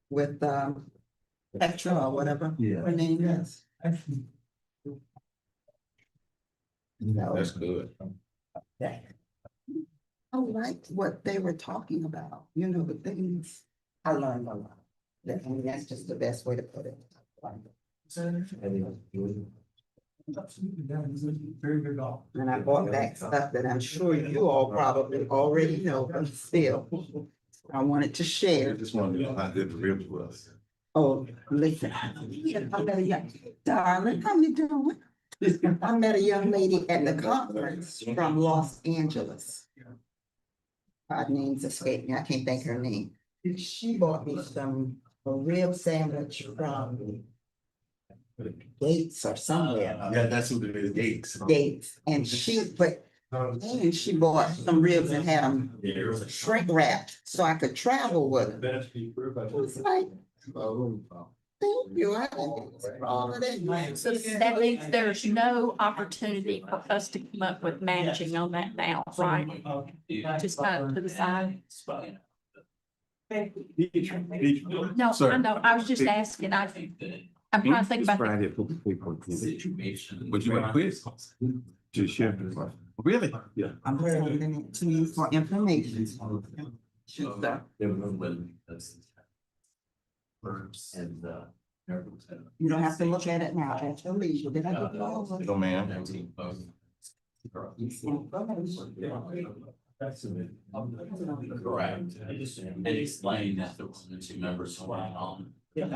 with Petra or whatever Yeah. her name is. That's good. I liked what they were talking about, you know, the things, I learned a lot. I mean, that's just the best way to put it. Very good golf. And I brought back stuff that I'm sure you all probably already know, but still, I wanted to I share. just wanted to know how good the ribs was. Oh, listen, I met a young, darling, how you doing? I met a young lady at the conference from Los Angeles. Her name's escaped me, I can't think her name. She bought me a rib sandwich from Gates or somewhere. Yeah, that's what it is, Gates. Gates, and she bought some ribs and had them shrink wrapped so I could travel with them. It was like, thank you, I didn't ask for all of that. So that means there's no opportunity for us to come up with matching on that now, right? Just kind of to the side. No, Sir. I know, I was just asking, I'm trying to think about. But you want to quiz? To share. Really? Yeah. I'm sending it to you for information. uh, You don't have to look at it now, at your leisure. Did I give you all of it? No, ma'am. Correct. And explain that there were two members sworn on. And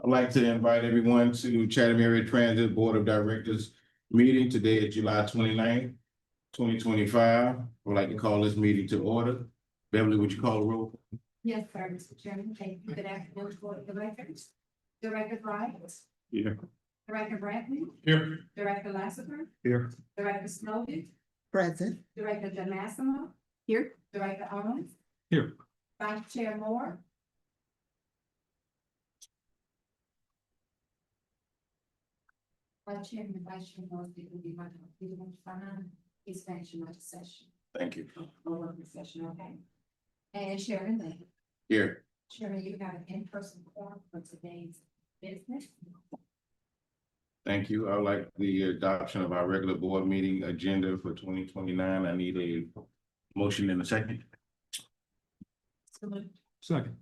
I'd like to invite everyone to Chatham Area Transit Board of Directors meeting. Today is July 29th, 2025. I would like to call this meeting to order. Beverly, would you call the roll? Yes, sir, Mr. Chairman, thank you. Good afternoon, Board of Directors. Director Wright. Here. Director Bradley. Here. Director Lassiter. Here. Director Snowden. Present. Director Janmassimo. Here. Director Owens. Here. Vice Chair Moore. Vice Chairman, Vice Chair Moore, it will be my, expansion of the session. Thank you. Or the session, okay? And Sharon Lane. Here. Sharon, you have an in-person forum for today's business. Thank you. I would like the adoption of our regular board meeting agenda for 2029. I need a motion in a second. Second.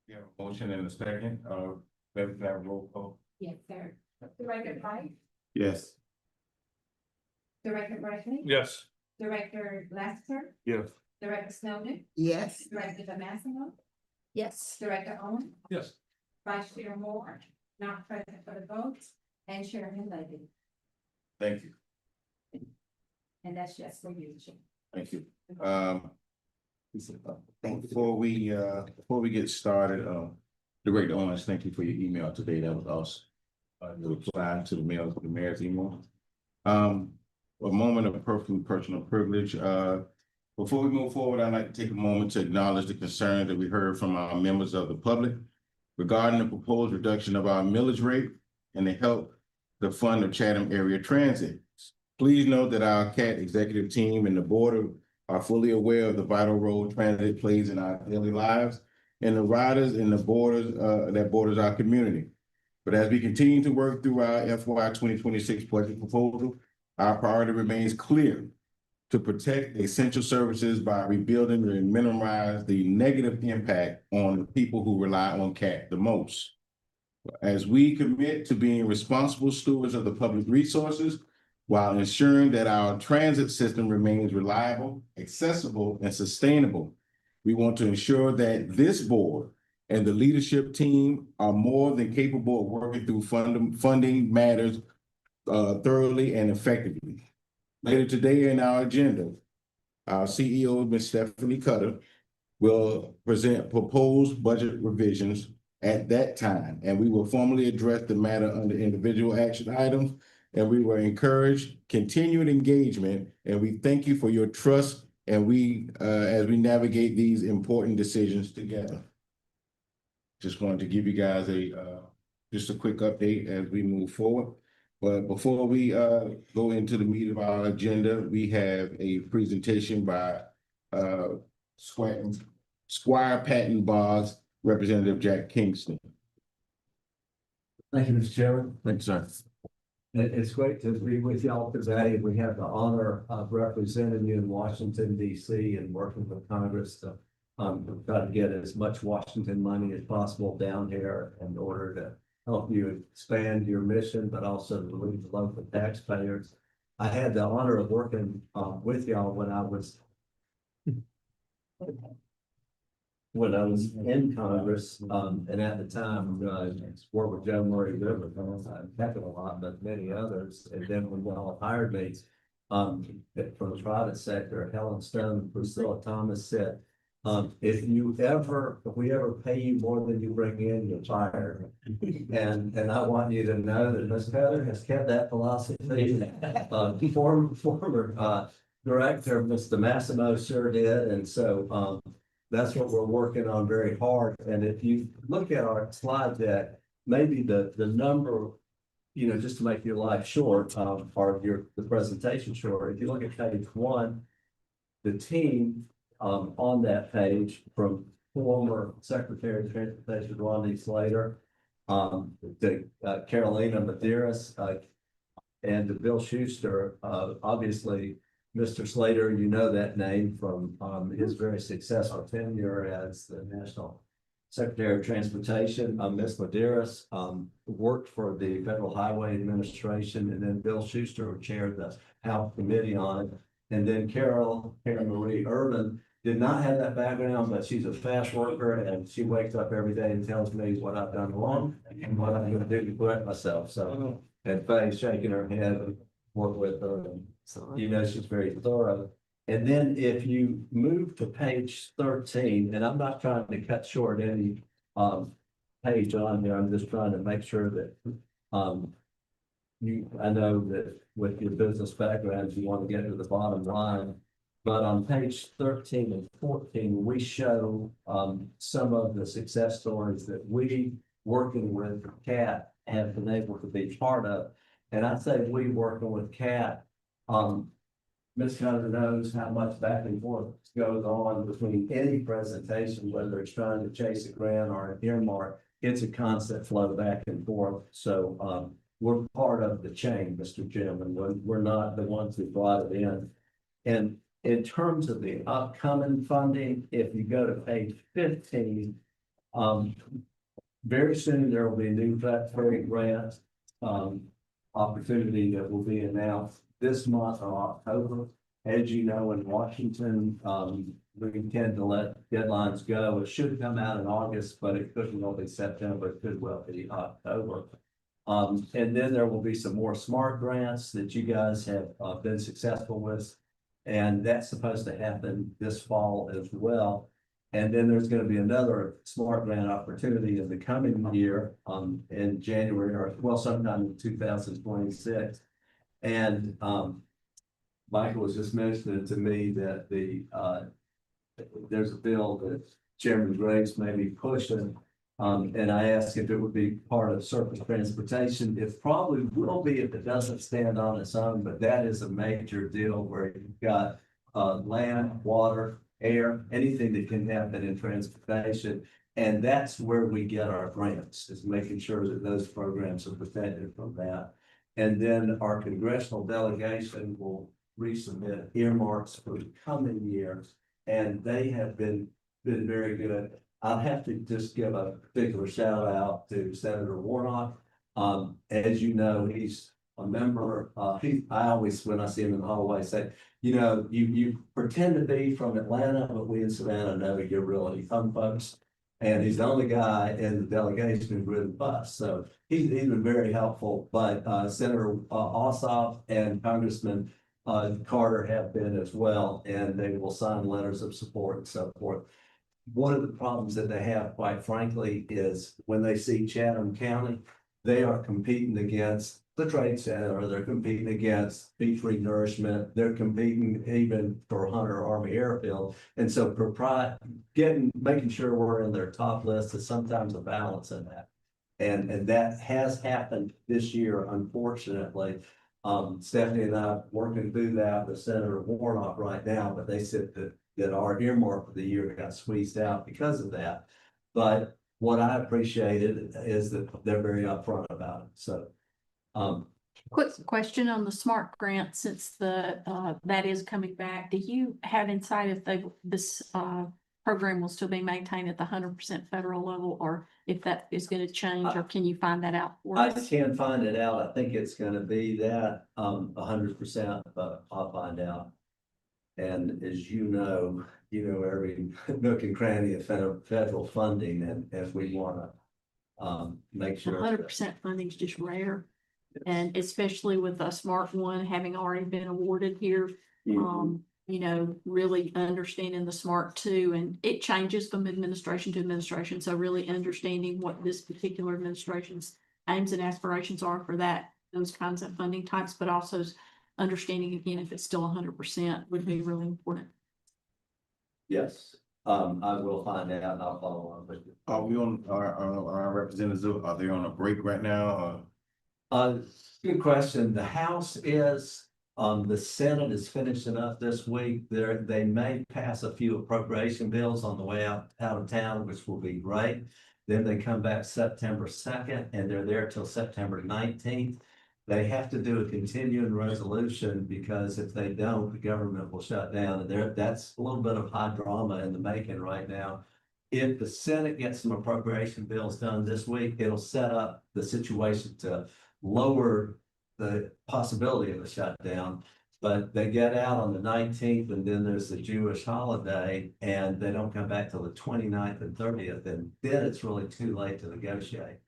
Yeah, motion in a second. Beverly, can I have a roll call? Yes, sir. Director Wright. Yes. Director Bradley. Yes. Director Lassiter. Yes. Director Snowden. Yes. Director Damasceno. Yes. Director Owen. Yes. Vice Chair Moore, not present for the votes, and Chairman Levy. Thank you. And that's just for you, Chair. Thank you. Before we get started, Director Owens, thank you for your email today. That was awesome. The reply to the mayor's email. A moment of personal privilege. Before we move forward, I'd like to take a moment to acknowledge the concern that we heard from our members of the public regarding the proposed reduction of our millage rate and to help the fund of Chatham Area Transit. Please note that our CAT executive team and the board are fully aware of the vital role transit plays in our daily lives and the riders and the borders that borders our community. But as we continue to work through our FY 2026 budget proposal, our priority remains clear: to protect essential services by rebuilding and minimize the negative impact on the people who rely on CAT the most. As we commit to being responsible stewards of the public resources, while ensuring that our transit system remains reliable, accessible, and sustainable, we want to ensure that this board and the leadership team are more than capable of working through funding matters thoroughly and effectively. Later today in our agenda, our CEO, Ms. Stephanie Cutter, will present proposed budget revisions at that time, and we will formally address the matter under individual action items, and we will encourage continued engagement, and we thank you for your trust, and we, as we navigate these important decisions together. Just wanted to give you guys just a quick update as we move forward. But before we go into the meat of our agenda, we have a presentation by Squire Patton Boggs, Representative Jack Kingston. Thank you, Mr. Chairman. Thanks, sir. It's great to be with y'all today. We have the honor of representing you in Washington, DC, and working with Congress to try to get as much Washington money as possible down here in order to help you expand your mission, but also to relieve the local taxpayers. I had the honor of working with y'all when I was in Congress, and at the time, worked with Joe Murray River, heck of a lot, but many others. And then when y'all hired me, from the private sector, Helen Stone and Priscilla Thomas said, if we ever pay you more than you bring in, you're fired. And I want you to know that Ms. Heather has kept that philosophy. Former director, Mr. Massimo sure did. And so, that's what we're working on very hard. And if you look at our slide deck, maybe the number, just to make your life short, or the presentation short, if you look at page 1, the team on that page, from former Secretary of Transportation Rodney Slater to Carolina Medeiros and to Bill Schuster, obviously. Mr. Slater, you know that name from his very successful tenure as the National Secretary of Transportation. Ms. Medeiros worked for the Federal Highway Administration, and then Bill Schuster chaired the House Committee on it. And then Karen Marie Urban did not have that background, but she's a fast worker, and she wakes up every day and tells me what I've done wrong and what I'm going to do to correct myself. So, and Faye's shaking her head and work with her. And, she's very thorough. And then if you move to page 13, and I'm not trying to cut short any page on there, I'm just trying to make sure that I know that with your business background, you want to get to the bottom line. But on page 13 and 14, we show some of the success stories that we, working with CAT, have been able to be part of. And I say we, working with CAT, Ms. Cutter knows how much back and forth goes on between any presentation, whether it's trying to chase a grant or an earmark. It's a constant flow back and forth. So we're part of the chain, Mr. Jim, and we're not the ones who brought it in. And in terms of the upcoming funding, if you go to page 15, very soon there will be a new veterinary grant opportunity that will be announced this month of October. As you know, in Washington, we tend to let deadlines go. It should come out in August, but it could well be September, it could well be October. And then there will be some more SMART grants that you guys have been successful with. And that's supposed to happen this fall as well. And then there's going to be another SMART grant opportunity in the coming year in January, or sometime in 2026. And Michael was just mentioning to me that there's a bill that Chairman Graves may be pushing. And I asked if it would be part of surface transportation. It probably will be if it doesn't stand on its own, but that is a major deal where you've got land, water, air, anything that can happen in transportation. And that's where we get our grants, is making sure that those programs are protected from that. And then our congressional delegation will resubmit earmarks for the coming years, and they have been very good. I'll have to just give a particular shout out to Senator Warnock. As you know, he's a member. I always, when I see him in the hallway, say, you pretend to be from Atlanta, but we in Savannah know you're really folks. And he's the only guy in the delegation who's ridden the bus, so he's been very helpful, but Senator Ossoff and Congressman Carter have been as well, and they will sign letters of support and so forth. One of the problems that they have, quite frankly, is when they see Chatham County, they are competing against the Trade Center, they're competing against Beach Renourishment, they're competing even for Hunter Army Airfield. And so making sure we're in their top list is sometimes a balance in that. And that has happened this year, unfortunately. Stephanie and I are working through that with Senator Warnock right now, but they said that our earmark for the year got squeezed out because of that. But what I appreciated is that they're very upfront about it, so. Quick question on the SMART grant, since that is coming back. Do you have insight if this program will still be maintained at the 100% federal level, or if that is going to change, or can you find that out for I us? can't find it out. I think it's gonna be that 100%, but I'll find out. And as you know every nook and cranny of federal funding, and we wanna make sure. 100% funding is just rare. And especially with a SMART one having already been awarded here, Mhm. Really understanding the SMART two, and it changes from administration to administration. So really understanding what this particular administration's aims and aspirations are for those kinds of funding types, but also understanding again, if it's still 100% would be really important. Yes, I will find out and I'll follow up with you. Are we on, our representatives, are they on a break right now? Good question. The House is, the Senate is finishing up this week. They may pass a few appropriation bills on the way out of town, which will be great. Then they come back September 2nd and they're there till September 19th. They have to do a continuing resolution because if they don't, the government will shut down. And that's a little bit of high drama in the making right now. If the Senate gets some appropriation bills done this week, it'll set up the situation to lower the possibility of a shutdown. But they get out on the 19th and then there's the Jewish holiday and they don't come back till the 29th and 30th. And then it's really too late to negotiate.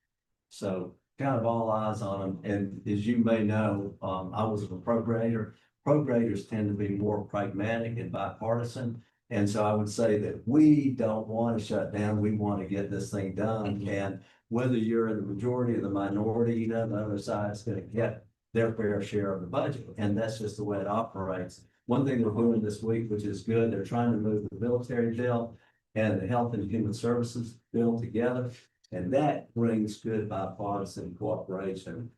So kind of all eyes on them. And as you may know, I was an appropriator. Appropriators tend to be more pragmatic and bipartisan. And so I would say that we don't want to shut down. We want to get this thing done. And whether you're in the majority or the minority, the other side's going to get their fair share of the budget. And that's just the way it operates. One thing they're doing this week, which is good, they're trying to move the military bill and the Health and Human Services bill together. And that brings good bipartisan cooperation.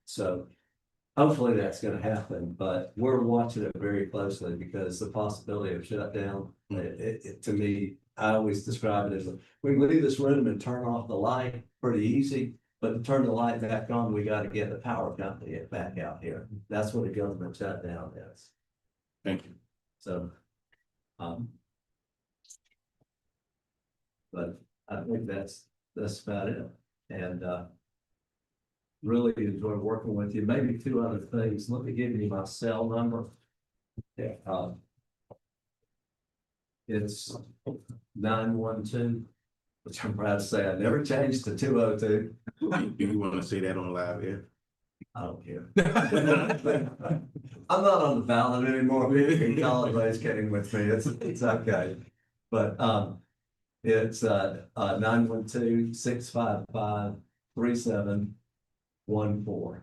So hopefully that's going to happen, but we're watching it very closely because the possibility of shutdown, to me, I always describe it as we can leave this room and turn off the light pretty easy, but to turn the light back on, we got to get the power company back out here. That's what a government shutdown is. Thank you. So, but I think that's about it. And, really enjoy working with you. Maybe two other things. Let me give you my cell number. Yeah. It's 912, which I'm proud to say I never changed to 202. Do you want to say that on live air? I don't care. I'm not on the ballot anymore. Maybe you can call it ways getting with me. It's okay. But it's 912-655-3714.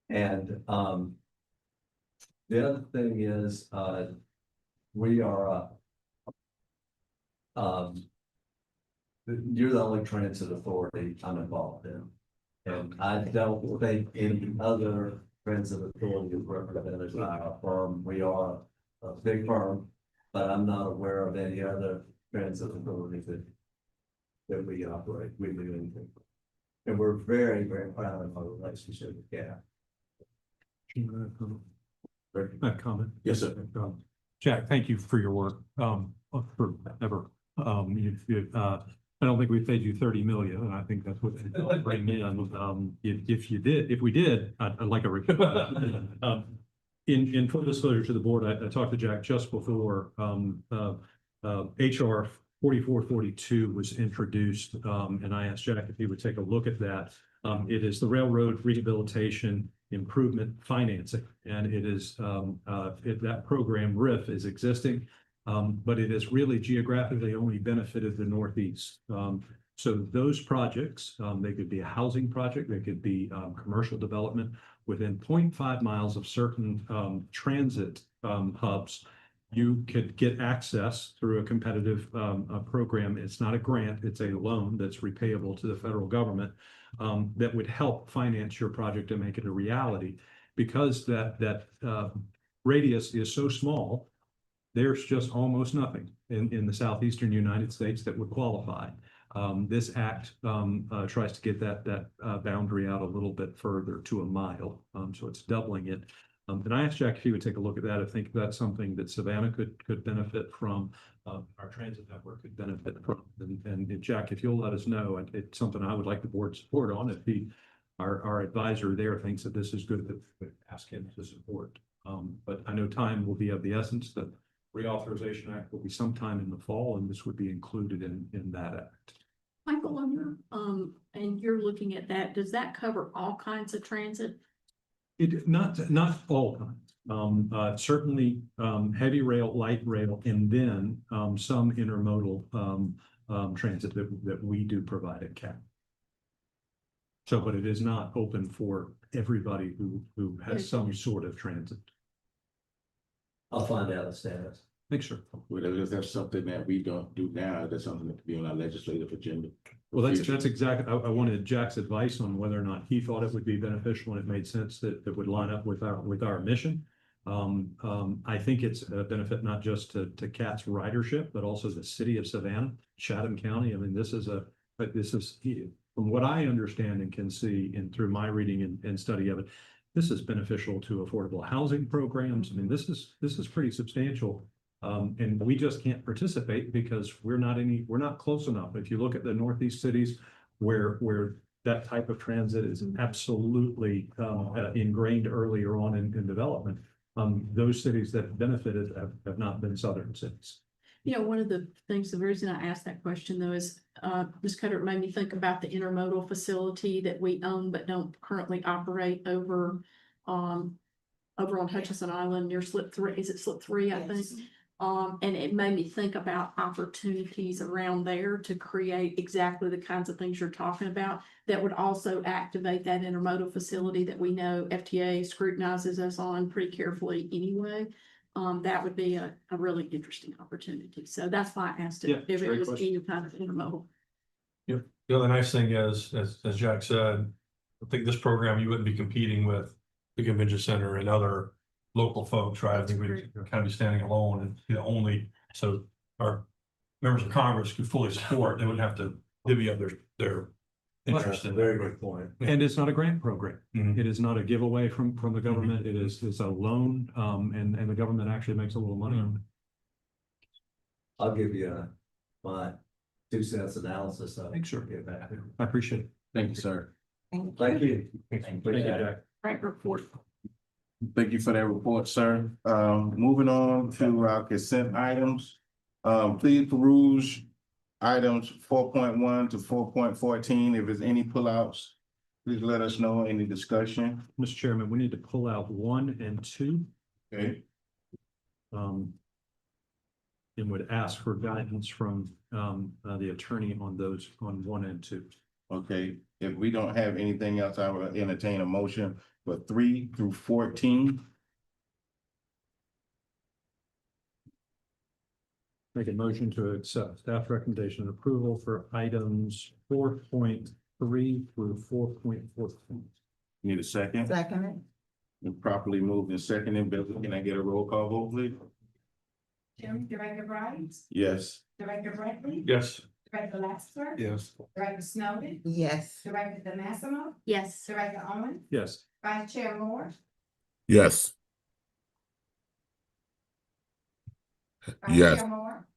And the other thing is we are you're the only transit authority I'm involved in. And I don't think any other transit authority is represented by our firm. We are a big firm, but I'm not aware of any other transit authority that we operate. We do anything. And we're very, very proud of our relationship with GAP. Comment. Yes, sir. Jack, thank you for your work, forever. I don't think we paid you 30 million, and I think that's what they bring in. If we did, I'd like a report. In full disclosure to the board, I talked to Jack just before, HR 4442 was introduced, and I asked Jack if he would take a look at that. It is the Railroad Rehabilitation Improvement Financing, and it is, that program RIF is existing, but it has really geographically only benefited the Northeast. So those projects, they could be a housing project, they could be commercial development within 0.5 miles of certain transit hubs. You could get access through a competitive program. It's not a grant, it's a loan that's repayable to the federal government that would help finance your project and make it a reality. Because that radius is so small, there's just almost nothing in the southeastern United States that would qualify. This act tries to get that boundary out a little bit further to a mile, so it's doubling it. And I asked Jack if he would take a look at that. I think that's something that Savannah could benefit from, our transit network could benefit from. And Jack, if you'll let us know, it's something I would like the board support on. If our advisor there thinks that this is good, that we would ask him to support. But I know time will be of the essence. The Reauthorization Act will be sometime in the fall, and this would be included in that act. Michael, on your, and you're looking at that, does that cover all kinds of transit? It, not all kinds, certainly, heavy rail, light rail, and then, some intermodal, transit that we do provide at CAP. So, but it is not open for everybody who has some sort of transit. I'll find out the status. Make sure. Whether that's something that we don't do now, that's something that could be on our legislative agenda. Well, that's exactly, I wanted Jack's advice on whether or not he thought it would be beneficial and it made sense that would line up with our mission. I think it's a benefit not just to CAT's ridership, but also the city of Savannah, Chatham County. I mean, this is from what I understand and can see and through my reading and study of it, this is beneficial to affordable housing programs. I mean, this is pretty substantial. And we just can't participate because we're not close enough. If you look at the Northeast cities where that type of transit is absolutely ingrained earlier on in development, those cities that benefited have not been southern cities. You know, one of the things, the reason I asked that question though is, Ms. Cutter, made me think about the intermodal facility that we own but don't currently operate over on Hutchinson Island near Slip 3. Is it Slip 3, I think? And it made me think about opportunities around there to create exactly the kinds of things you're talking about that would also activate that intermodal facility that we know FTA scrutinizes us on pretty carefully anyway. That would be a really interesting opportunity. So that's why I asked Yeah, if it great was question. any kind of intermodal. The other nice thing is, as Jack said, I think this program, you wouldn't be competing with the convention center and other local folks, right? I think we'd kind of be standing alone and be the only, so our members of Congress could fully support, they wouldn't have to divvy up their interest in. Very good point. And it's not a grant program. Mhm. It is not a giveaway from the government. It's a loan, and the government actually makes a little money on it. I'll give you my 2 cents analysis of it. Thanks, sir. Get back. I appreciate it. Thank you, sir. Thank you. Thank you, Jack. Right report. Thank you for that report, sir. Moving on to our consent items. Please peruse items 4.1 to 4.14. If there's any pullouts, please let us know. Any discussion? Mr. Chairman, we need to pull out 1 and 2. Okay, And would ask for guidance from the attorney on those on 1 and 2. okay. If we don't have anything else, I will entertain a motion for 3 through 14. Make a motion to accept staff recommendation and approval for items 4.3 through 4.14. Need a second? Second, Been properly moved and seconded. Beverly, can I get a roll call vote, please? Director Wright, Yes. Director Bradley, Yes. Director Lassiter. Yes. Director Snowden, yes. Director DeMassimo, Yes. Director Owen, Yes. Vice Chair Moore, Yes, Vice Yes. Chair Moore,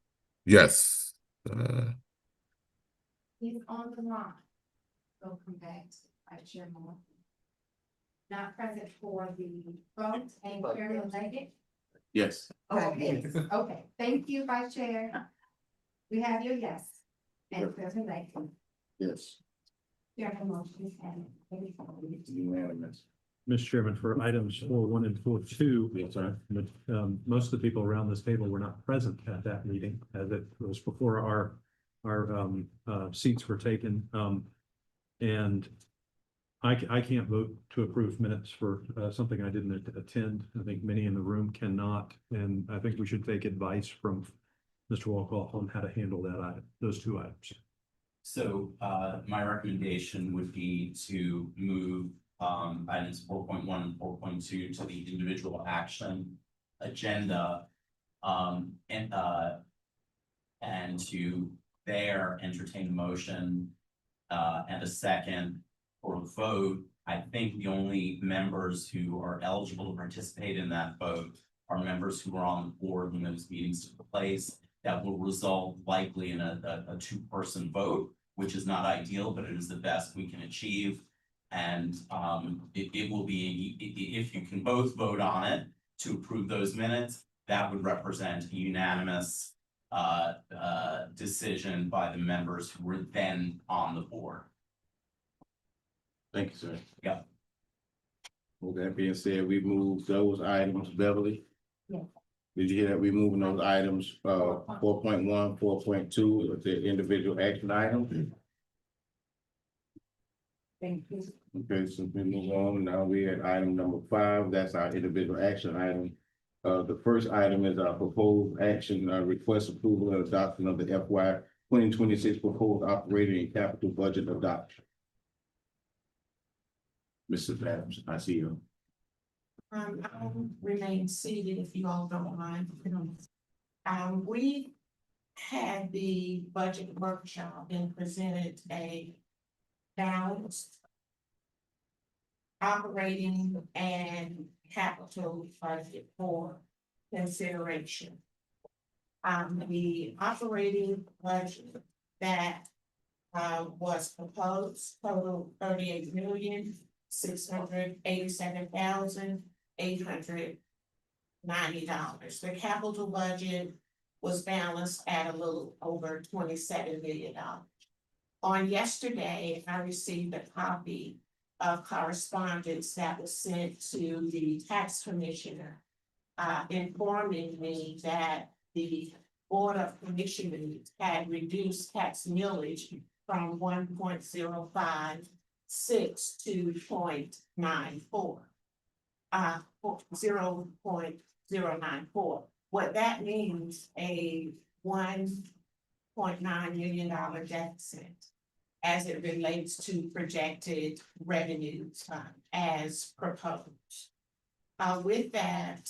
yes. he's on the line. So come back to Vice Chair Moore. Not present for the vote and Chair Leggett. Yes. Okay, okay, thank you, Vice Chair. We have your yes. And President Latham. Yes, Chairman motion is carried. it's unanimous. Mr. Chairman, for items 4.1 and 4.2, Yes, sir. most of the people around this table were not present at that meeting, as it was before our seats were taken. And I can't vote to approve minutes for something I didn't attend. I think many in the room cannot, and I think we should take advice from Mr. Walkoff on how to handle that item, those two items. So, my recommendation would be to move, items 4.1 and 4.2 to the individual action agenda. And to there entertain a motion, and a second for a vote. I think the only members who are eligible to participate in that vote are members who are on the board when those meetings took place. That will result likely in a two-person vote, which is not ideal, but it is the best we can achieve. And it will be, if you can both vote on it to approve those minutes, that would represent a unanimous decision by the members who were then on the board. Thank you, sir. Yeah. With that being said, we move those items, Beverly. Yes. Did you hear that? We moving those items, 4.1, 4.2, the individual action items? Thank you. Okay, so we move on. Now we at item number 5. That's our individual action item. The first item is our proposed action, request approval and adoption of the FY 2026 proposed operating and capital budget adoption. Mrs. Adams, I see you. I'll remain seated if you all don't mind. We had the budget workshop and presented a balanced operating and capital budget for consideration. The operating budget that was proposed total $38,687,890. The capital budget was balanced at a little over $27 million. On yesterday, I received a copy of correspondence that was sent to the tax commissioner, informing me that the Board of Commissioners had reduced tax millage from 1.056 to 0.94. 0.094. What that means, a $1.9 million deficit as it relates to projected revenues as proposed. With that,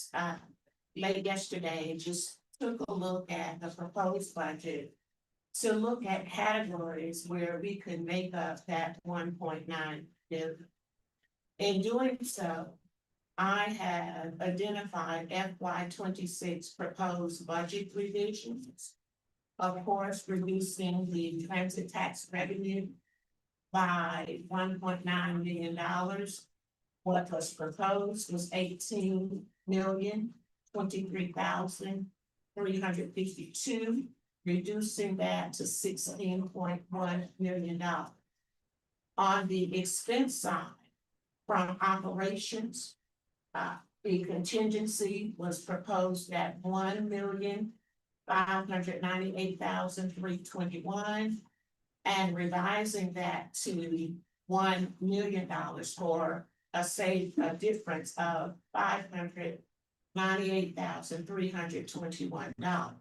late yesterday, just took a look at the proposed budget to look at categories where we could make up that 1.9 billion. In doing so, I have identified FY 26 proposed budget revisions. Of course, reducing the transit tax revenue by $1.9 million. What was proposed was 18,023,352, reducing that to $16.1 million. On the expense side, from operations, the contingency was proposed at $1,598,321, and revising that to $1 million for a difference of $598,321.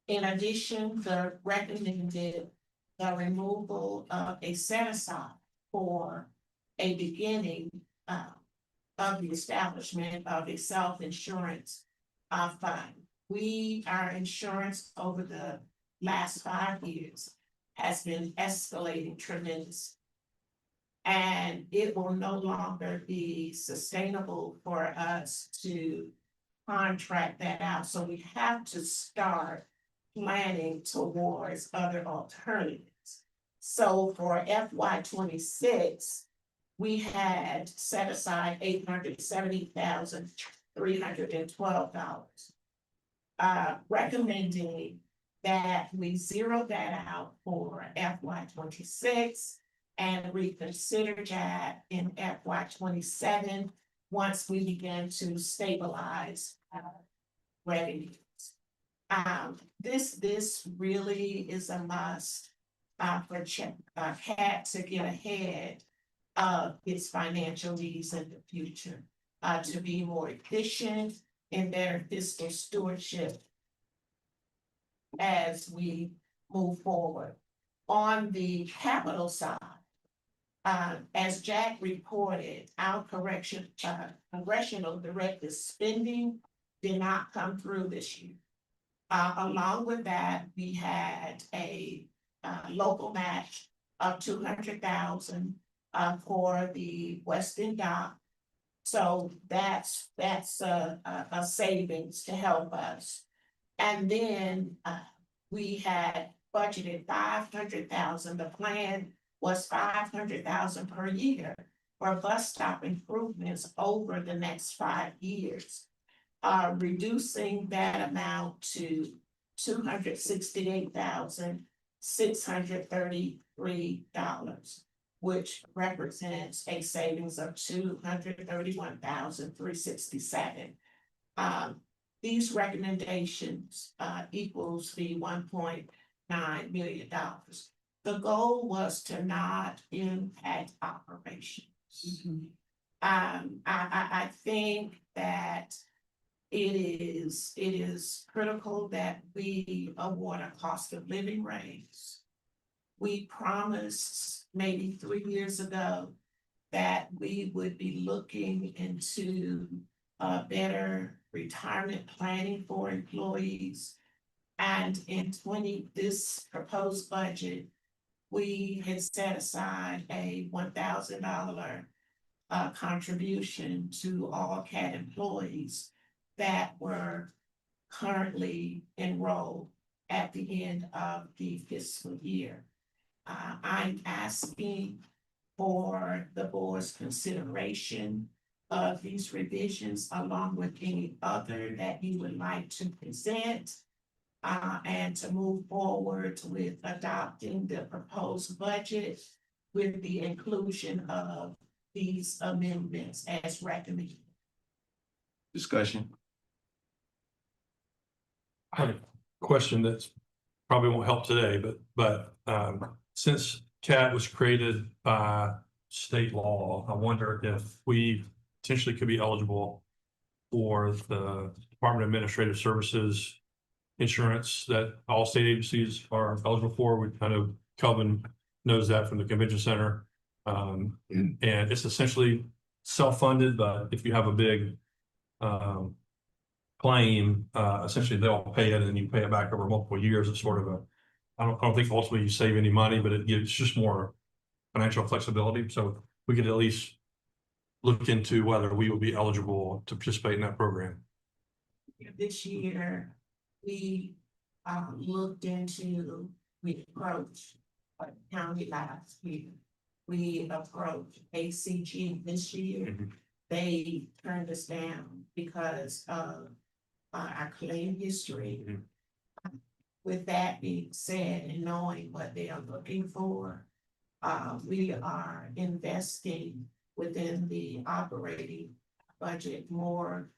In addition, the recommended the removal of a set aside for a beginning of the establishment of a self-insurance fund. Our insurance over the last 5 years has been escalating tremendously. And it will no longer be sustainable for us to contract that out. So we have to start planning towards other alternatives. So for FY 26, we had set aside $870,312. Recommending that we zero that out for FY 26 and reconsider that in FY 27, once we begin to stabilize revenues. This really is a must for CAT to get ahead of its financial needs in the future, to be more efficient in their fiscal stewardship as we move forward. On the capital side, as Jack reported, our congressional directed spending did not come through this year. Along with that, we had a local match of 200,000 for the Weston Dock. So that's a savings to help us. And then we had budgeted 500,000. The plan was 500,000 per year for bus stop improvements over the next 5 years. Reducing that amount to $268,633, which represents a savings of $231,367. These recommendations equals the $1.9 million. The goal was to not impact operations. I think that it is critical that we award a cost of living raise. We promised maybe 3 years ago that we would be looking into better retirement planning for employees. And in this proposed budget, we had set aside a $1,000 contribution to all CAT employees that were currently enrolled at the end of the fiscal year. I'm asking for the board's consideration of these revisions along with any other that you would like to present, and to move forward with adopting the proposed budget with the inclusion of these amendments as recommended. Discussion. I have a question that's probably won't help today, but since CAT was created by state law, I wonder if we potentially could be eligible for the Department of Administrative Services insurance that all state agencies are eligible for. We kind of, Kelvin knows that from the convention center. And it's essentially self-funded, but if you have a big claim, essentially they'll pay it and you pay it back over multiple years. It's sort of I don't think ultimately you save any money, but it's just more financial flexibility. So we could at least look into whether we will be eligible to participate in that program. This year, we looked into, we approached county last year. We approached ACG this year. They turned us down because of our claim history. With that being said, and knowing what they are looking for, we are investing within the operating budget more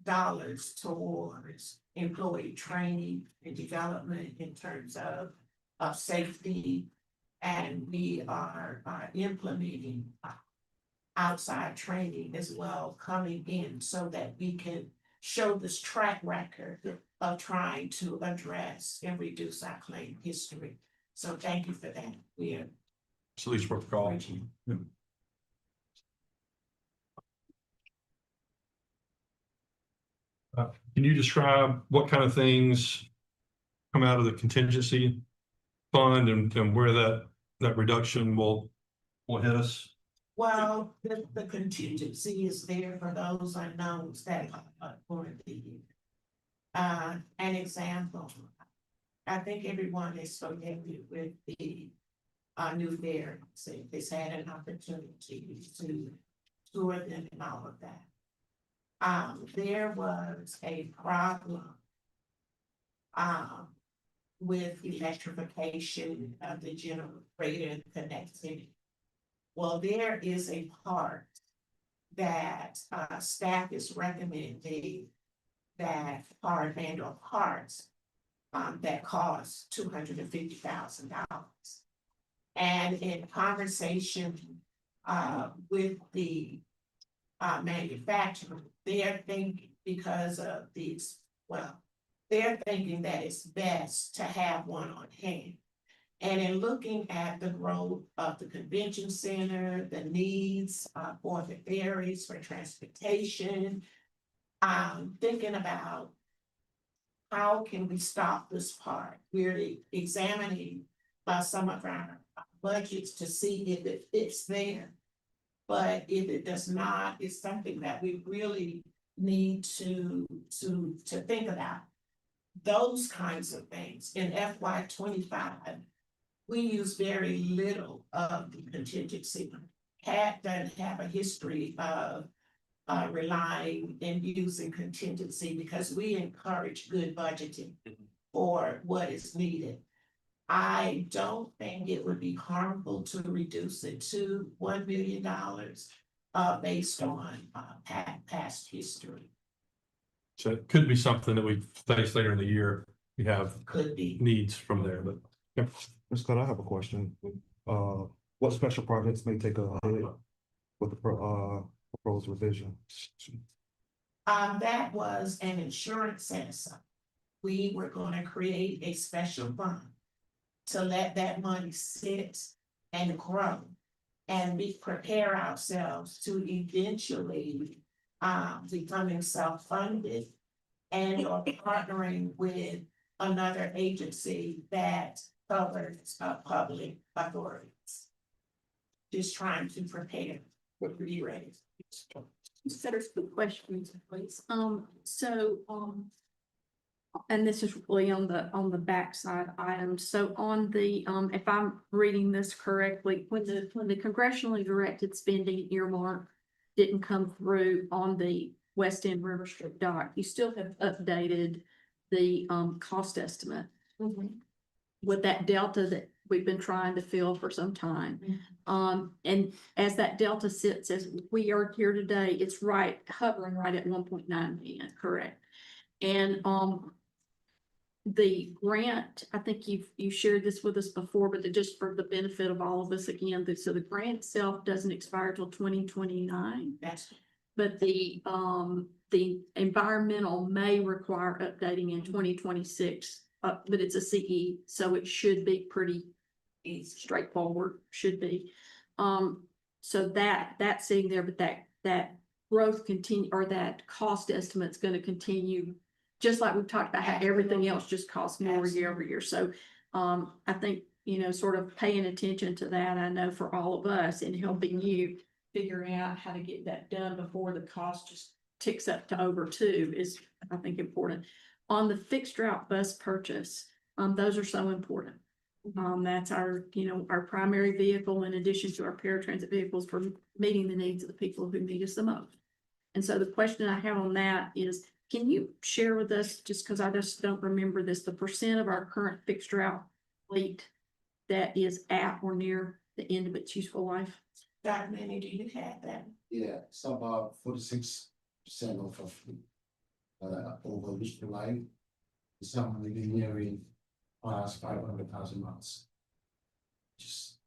dollars towards employee training and development in terms of safety. And we are implementing outside training as well coming in so that we can show this track record of trying to address and reduce our claim history. So thank you for that. We are It's at least worth a call. Can you describe what kind of things come out of the contingency fund and where that reduction will hit us? Well, the contingency is there for those unknowns that are for the year. An example, I think everyone is familiar with the new variants. It's had an opportunity to tour them and all of that. There was a problem with electrification of the generator connectivity. Well, there is a part that staff is recommending that part and or parts that cost $250,000. And in conversation with the manufacturer, they're thinking because of these, well, they're thinking that it's best to have one on hand. And in looking at the growth of the convention center, the needs for the ferries, for transportation, thinking about how can we stop this part? We're examining some of our budgets to see if it fits there. But if it does not, it's something that we really need to think about. Those kinds of things. In FY 25, we use very little of the contingency. CAT doesn't have a history of relying and using contingency because we encourage good budgeting for what is needed. I don't think it would be harmful to reduce it to $1 million based on past history. So it could be something that we face later in the year. We have Could be. needs from there, but. Yeah. Ms. Scott, I have a question. What special projects may take a hit with the proposed revision? That was an insurance center. We were gonna create a special fund to let that money sit and grow and prepare ourselves to eventually becoming self-funded and or partnering with another agency that covers public authorities. Just trying to prepare for be ready. Set us the questions, please. And this is really on the backside items. So on the, if I'm reading this correctly, when the congressionally directed spending earmark didn't come through on the West End River Strip dock, you still have updated the, cost estimate. With that delta that we've been trying to fill for some time. And as that delta sits, as we are here today, it's hovering right at 1.9 million, correct? And, the grant, I think you shared this with us before, but just for the benefit of all of us again, so the grant itself doesn't expire till 2029. That's But the environmental may require updating in 2026, but it's a CE, so it should be pretty straightforward, should be. So that's sitting there, but that growth continue, or that cost estimate's gonna continue. Just like we've talked about how everything else just costs more year over year. So I think, sort of paying attention to that, I know for all of us and helping you figuring out how to get that done before the cost just ticks up to over 2 is, I think, important. On the fixed route bus purchase, those are so important. That's our, our primary vehicle in addition to our paratransit vehicles for meeting the needs of the people who need us the most. And so the question I have on that is, can you share with us, just because I just don't remember this, the percent of our current fixed route fleet that is at or near the end of its useful life? Dr. Manny, do you have that? Yeah, it's about 46% of over useful life. Some living nearing past 500,000 miles. Just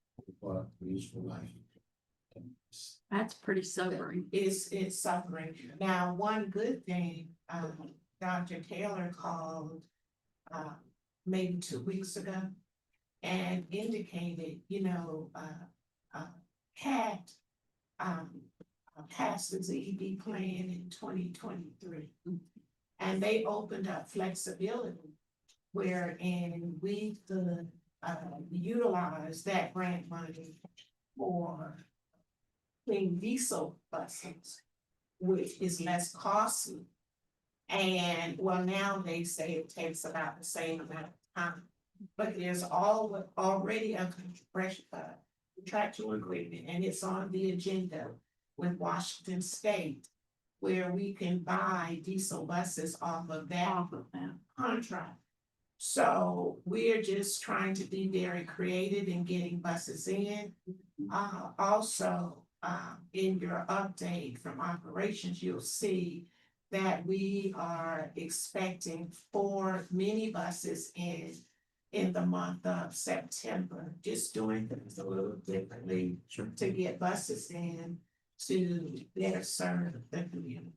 over useful life. That's pretty sobering. It's suffering. Now, one good thing, Dr. Taylor called maybe 2 weeks ago and indicated, CAT passed the ZEB plan in 2023. And they opened up flexibility wherein we could utilize that grant money for clean diesel buses, which is less costly. And well, now they say it takes about the same amount of time, but there's already a contractual agreement, and it's on the agenda with Washington State, where we can buy diesel buses off of that contract. So we're just trying to be very creative in getting buses in. Also, in your update from operations, you'll see that we are expecting 4 minibuses in the month of September, just doing things a little differently to get buses in to better serve the community.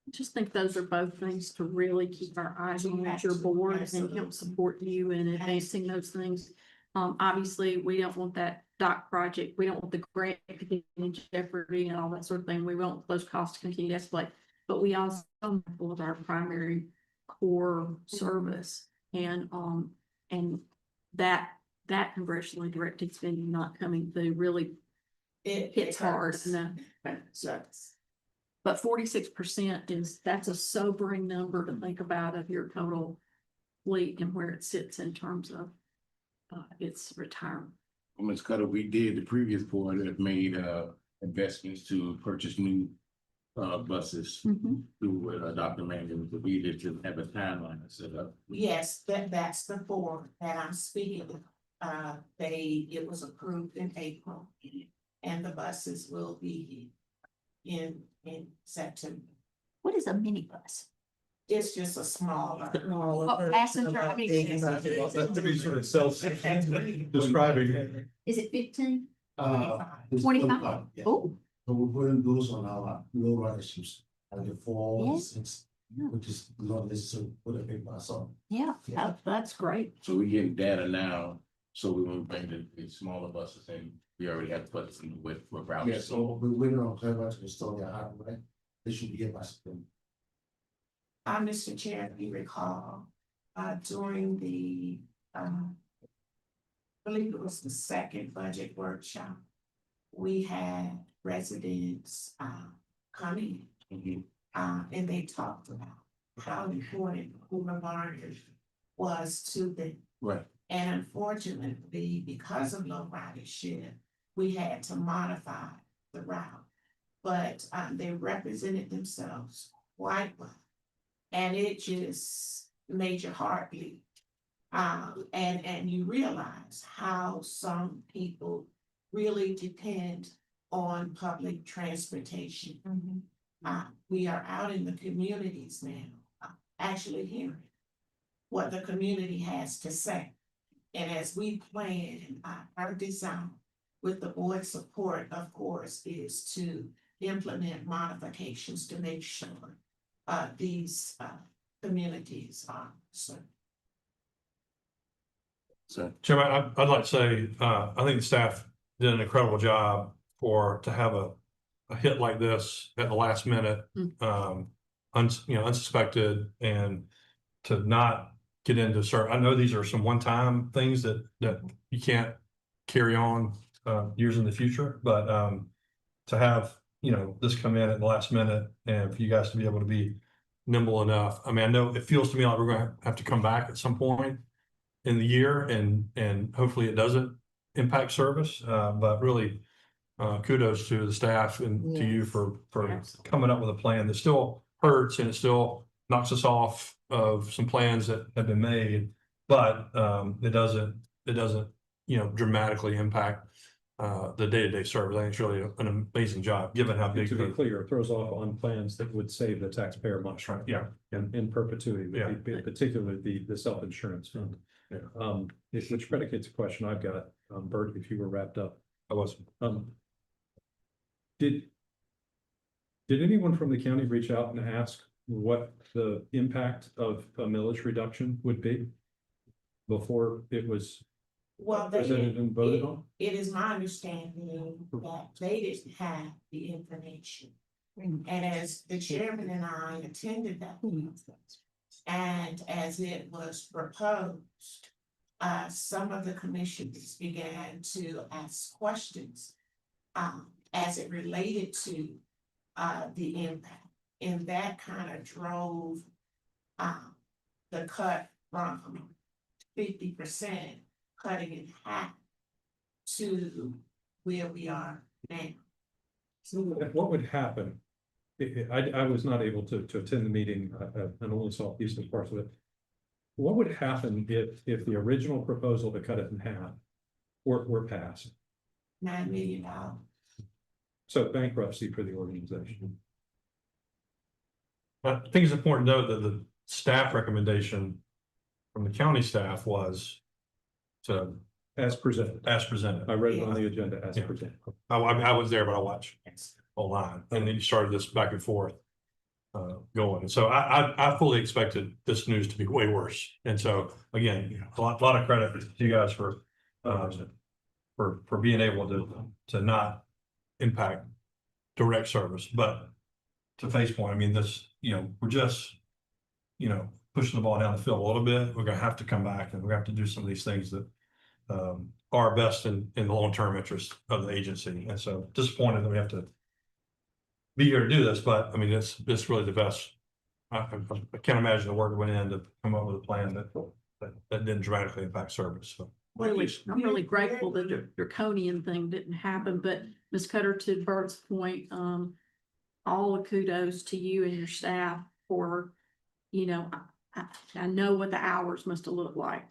I just think those are both things to really keep our eyes on at your board and help support you in advancing those things. Obviously, we don't want that dock project, we don't want the grant to get in jeopardy and all that sort of thing. We want those costs to continue to escalate. But we also of our primary core service and that congressionally directed spending not coming through really hits hard. No. But 46% that's a sobering number to think about of your total fleet and where it sits in terms of its retirement. Ms. Cutter, we did, the previous board have made investments to purchase new buses through Dr. Mangan, but we did to have a timeline set up. Yes, that's the board that I'm speaking of. It was approved in April, and the buses will be in September. What is a minibus? It's just a smaller. Passenger, I mean, To be sort of self-describing. is it 15? It's 25? yeah. Oh, So we're putting those on our low rider ships, like the 4, Yeah. 6, Yeah. which is not necessary to put a big bus on. yeah, that's great. So we're getting data now, so we won't bring the smaller buses in. We already have buses in with routes. Yeah, so we're waiting on Clever to install their hardware. They should be here by September. Mr. Chair, if you recall, during the, I believe it was the second budget workshop, we had residents, coming, and they talked about how important Boulevard was to them. Right. And unfortunately, because of low ridership, we had to modify the route. But they represented themselves quite well. And it just made your heart bleed. And you realize how some people really depend on public transportation. We are out in the communities now, actually hearing what the community has to say. And as we plan, our design with the board support, of course, is to implement modifications to make sure these communities are served. So, Chairman, I'd like to say, I think the staff did an incredible job to have a hit like this at the last minute, unsuspected, and to not get into I know these are some one-time things that you can't carry on years in the future, but to have, this come in at the last minute and for you guys to be able to be nimble enough. I mean, I know it feels to me like we're gonna have to come back at some point in the year and hopefully it doesn't impact service, but really kudos to the staff and to you for coming up with a plan that still hurts and it still knocks us off of some plans that have been made, but it doesn't dramatically impact the day-to-day service. I think it's really an amazing job, given how big. To be clear, it throws off on plans that would save the taxpayer much. Right, yeah. In perpetuity, Yeah. particularly the self-insurance fund. Yeah. Which predicates a question I've got, Bert, if you were wrapped up. I wasn't. Did anyone from the county reach out and ask what the impact of a millage reduction would be before it was Well, presented and voted on? it is my understanding that they didn't have the information. And as the chairman and I attended that, and as it was proposed, some of the commissioners began to ask questions as it related to the impact. And that kind of drove the cut from 50%, cutting in half to where we are now. So what would happen? I was not able to attend the meeting, and only saw pieces parts of it. what would happen if the original proposal to cut it in half were passed? $9 million. So bankruptcy for the organization. I think it's important to note that the staff recommendation from the county staff was to, As presented. as presented. I read it on the agenda as Yeah. presented. I was there, but I watched online, and then you started this back and forth. Going, so I fully expected this news to be way worse, and so again, a lot of credit to you guys for being able to not impact direct service, but to Faith's point, I mean, this, we're just, pushing the ball down the field a little bit. We're gonna have to come back and we have to do some of these things that are best in the long-term interest of the agency. And so disappointed that we have to be here to do this, but I mean, it's really the best. I can't imagine the work that went in to come up with a plan that didn't dramatically impact service, so. I'm really grateful that the draconian thing didn't happen, but Ms. Cutter, to Bert's point, all the kudos to you and your staff for, I know what the hours must have looked like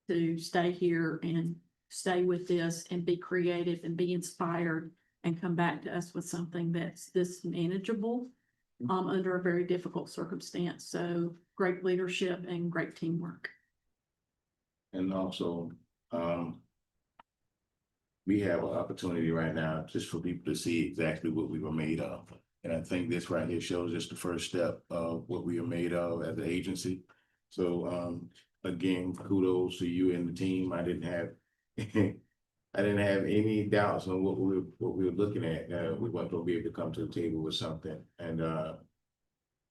to stay here and stay with this and be creative and be inspired and come back to us with something that's this manageable under a very difficult circumstance. So great leadership and great teamwork. And also, we have an opportunity right now just for people to see exactly what we were made of. And I think this right here shows just the first step of what we are made of as an agency. So, again, kudos to you and the team. I didn't have any doubts on what we were looking at. We weren't gonna be able to come to the table with something, and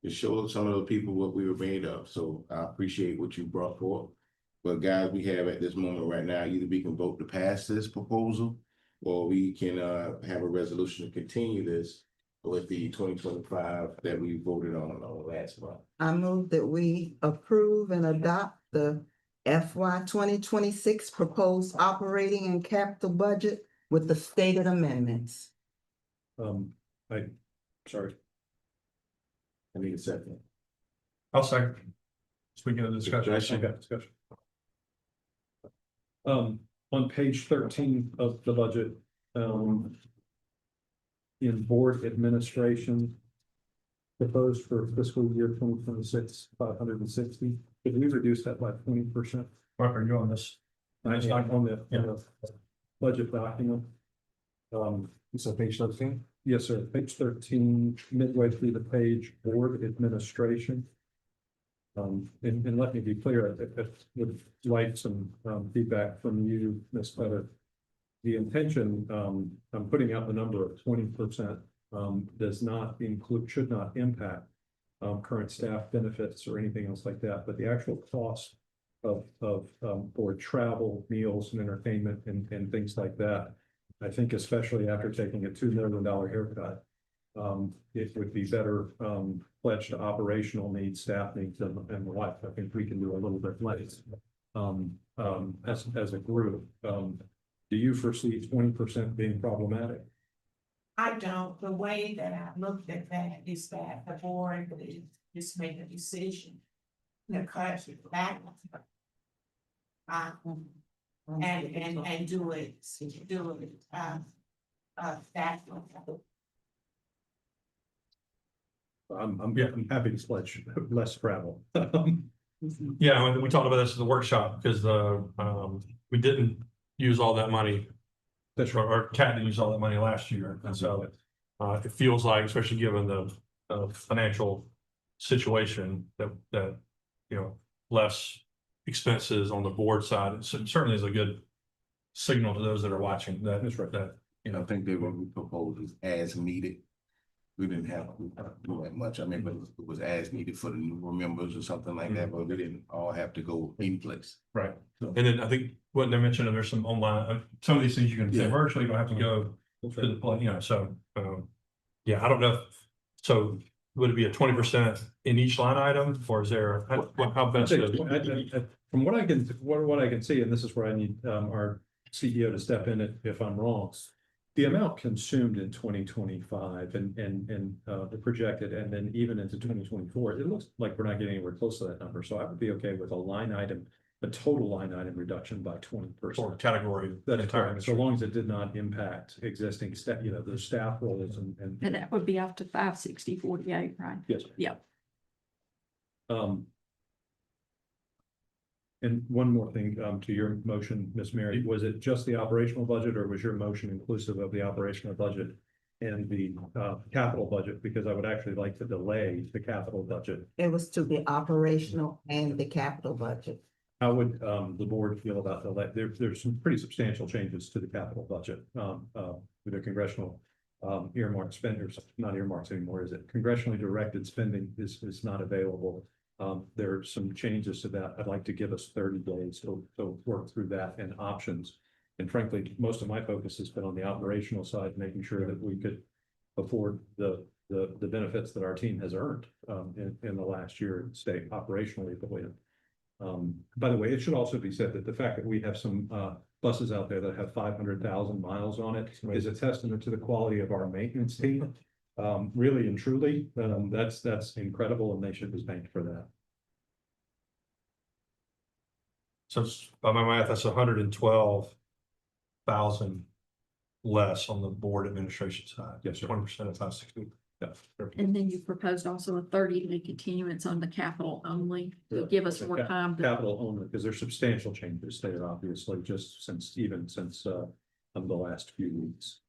it showed some of the people what we were made of. So I appreciate what you brought forth. But guys, we have at this moment right now, either we can vote to pass this proposal, or we can have a resolution to continue this with the 2025 that we voted on last month. I move that we approve and adopt the FY 2026 proposed operating and capital budget with the stated amendments. Sorry. I need a second. I'll second. Speaking of discussion. Discussion. On page 13 of the budget, in board administration, proposed for fiscal year 2026, 560. Did we reduce that by 20%? Mark, are you on this? On the budget document. You said page 13? Yes, sir. Page 13, midway through the page, board administration. And let me be clear, I would like some feedback from you, Ms. Cutter. The intention, I'm putting out the number of 20%, does not include, should not impact current staff benefits or anything else like that, but the actual cost of for travel, meals and entertainment and things like that. I think especially after taking a $2 million haircut, it would be better pledged to operational needs, staff needs and the like. I think we can do a little bit less as a group. Do you foresee 20% being problematic? I don't. The way that I looked at that is that the board would just make a decision to cut back. And do it, that. I'm happy to pledge less travel. Yeah, we talked about this at the workshop because we didn't use all that money. That's right. Or Cat didn't use all that money last year, and so it feels like, especially given the financial situation, that less expenses on the board side, it certainly is a good signal to those that are watching. That is right. That I think they were proposed as needed. We didn't have to do that much. I mean, but it was as needed for the newer members or something like that, but we didn't all have to go in place. Right. And then I think what they mentioned, there's some online, some of these things you can do virtually, you don't have to go to the play, so, yeah, I don't know. So would it be a 20% in each line item, or is there, how best? From what I can see, and this is where I need our CEO to step in if I'm wrong. The amount consumed in 2025 and the projected, and then even into 2024, it looks like we're not getting anywhere close to that number. So I would be okay with a total line item reduction by 20%. Or category. That's entire correct, so long as it did not impact existing staff, the staff roles And and. that would be up to 560.48, right? Yes. Yeah. And one more thing, to your motion, Ms. Mary, was it just the operational budget, or was your motion inclusive of the operational budget and the, capital budget? Because I would actually like to delay the capital budget. It was to the operational and the capital budget. How would, the board feel about there's some pretty substantial changes to the capital budget, with the congressional, earmark spenders, not earmarks anymore, is it? Congressionally directed spending is not available. There are some changes to that. I'd like to give us 30 days to work through that and options. And frankly, most of my focus has been on the operational side, making sure that we could afford the benefits that our team has earned, in the last year and stay operationally the way. By the way, it should also be said that the fact that we have some, buses out there that have 500,000 miles on it is a testament to the quality of our maintenance team. Really and truly, that's incredible, and they should be thanked for that. So by my math, that's 112,000 less on the board administration side. Yes, sir. 20% of 560. Yeah. And then you proposed also a 30-day continuance on the capital only to give us more time to. Capital only, because there's substantial changes there, obviously, just since the last few weeks.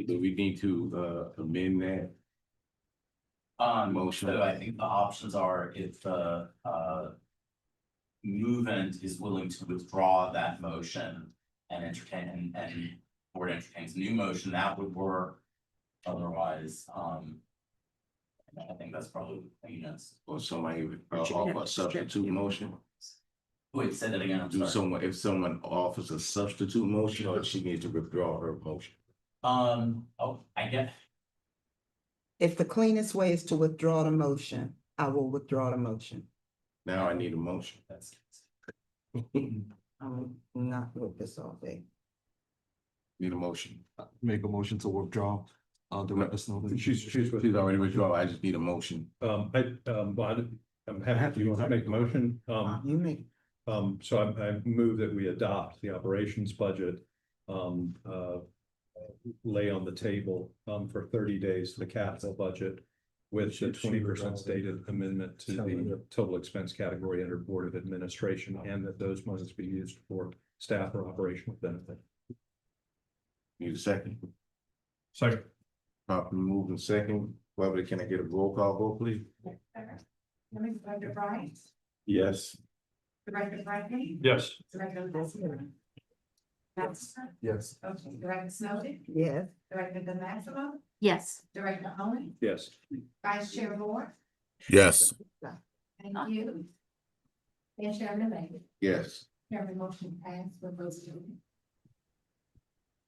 Do we need to amend that? Motion. So I think the options are if the movement is willing to withdraw that motion and entertain and board entertains a new motion, that would work. Otherwise, I think that's probably, Or somebody offer a substitute motion? Wait, say that again, I'm sorry. If someone offers a substitute motion, or she needs to withdraw her motion? Oh, I get, If the cleanest way is to withdraw the motion, I will withdraw the motion. Now I need a motion. that's. I'm not with this all day. Need a motion. Make a motion to withdraw, direct us know. that- She's already withdrawn. I just need a motion. Well, I'm happy to make a motion. You may, So I move that we adopt the operations budget, lay on the table, for 30 days, the capital budget with the 20% stated amendment to the total expense category under Board of Administration, and that those monies be used for staff or operational benefit. Need a second? Second. Properly moved and second. Barbara, can I get a roll call vote, please? Director Bryant, Yes. Director Bradley, Yes. Director Maximo. Yes. Okay, Director Snowden, yes, Director De Maximo, Yes. Director Owen, Yes. Vice Chair Moore, yes, thank you. And Chairman Lane, Yes. Chairman motion passed with those two.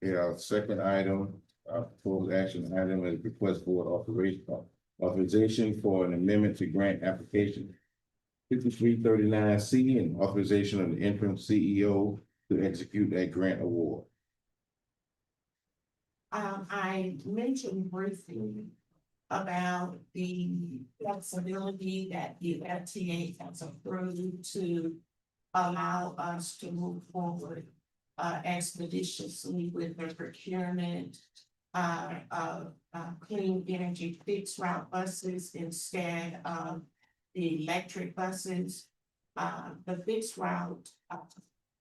Yeah, our second item, proposed action item is request board authorization for an amendment to grant application 5339C and authorization of the interim CEO to execute that grant award. I mentioned briefly about the flexibility that the FTA has approved to allow us to move forward expeditiously with the procurement of clean energy fixed route buses instead of the electric buses. The fixed route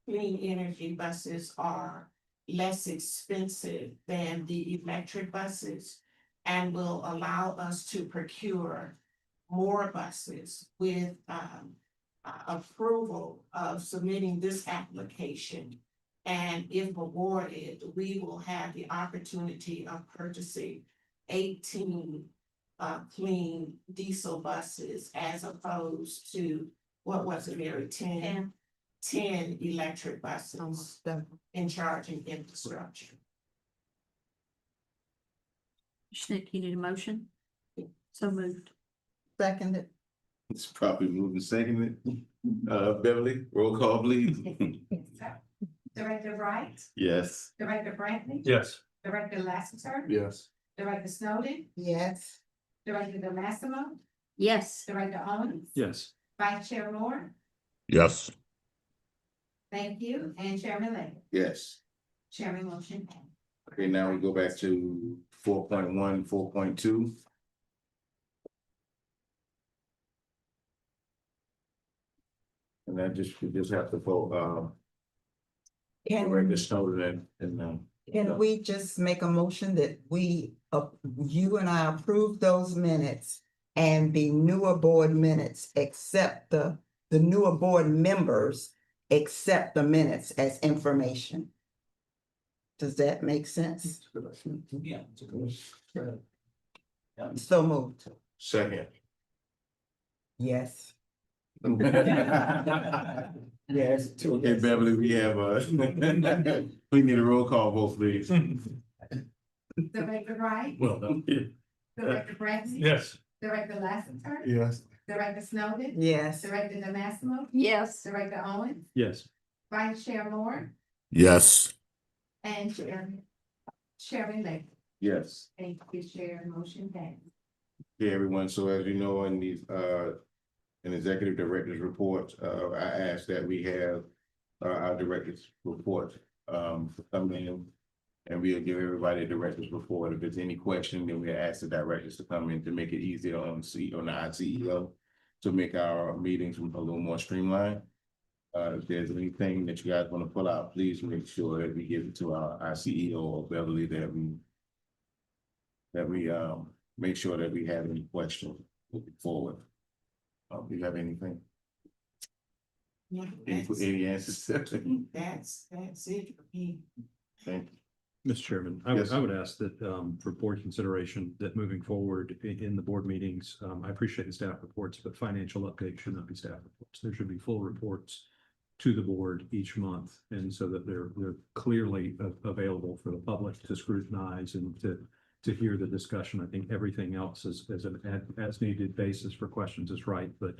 clean energy buses are less expensive than the electric buses and will allow us to procure more buses with approval of submitting this application. And if awarded, we will have the opportunity of purchasing 18 clean diesel buses as opposed to, what was it, Mary, 10 electric buses almost done. in charging infrastructure. Schnick, you need a motion? So moved. Seconded, It's probably moved and seconded. Beverly, roll call, please. Director Wright, Yes. Director Bradley. Yes. Director Lassiter. Yes. Director Snowden, Yes. Director DeMassimo, Yes. Director Owens. Yes. Vice Chair Moore, yes, thank you, and Chairman Linger. Yes. Chairman motion passed. Okay, now we go back to 4.1, 4.2. And I just, we just have to vote, Director Snowden and. Can we just make a motion that you and I approve those minutes and the newer board minutes, except the newer board members, accept the minutes as information? Does that make sense? Yeah. So moved. Second. Yes. Yes. Okay, Beverly, we have, we need a roll call vote, please. Director Wright, Well done. Director Bradley. Yes. Director Lassiter. Yes. Director Snowden. Yes. Director DeMassimo, Yes. Director Owens, Yes. Vice Chair Moore, yes, and Chairman Linger. Yes. Thank you, Chair, motion passed. Okay, everyone, so as you know, in these, in executive director's report, I asked that we have, our director's report, come in. And we'll give everybody a director's report. If there's any question, then we'll ask the directors to come in to make it easier on our CEO. To make our meetings a little more streamlined. If there's anything that you guys want to pull out, please make sure that we give it to our CEO or Beverly that we make sure that we have any questions looking forward. Do you have anything? Yeah, Any answers? that's it for me. Thank you. Mr. Chairman, Yes. I would ask that, for board consideration, that moving forward in the board meetings, I appreciate the staff reports, but financial updates should not be staff reports. There should be full reports to the board each month, and so that they're clearly available for the public to scrutinize and to hear the discussion. I think everything else is an as needed basis for questions is right, but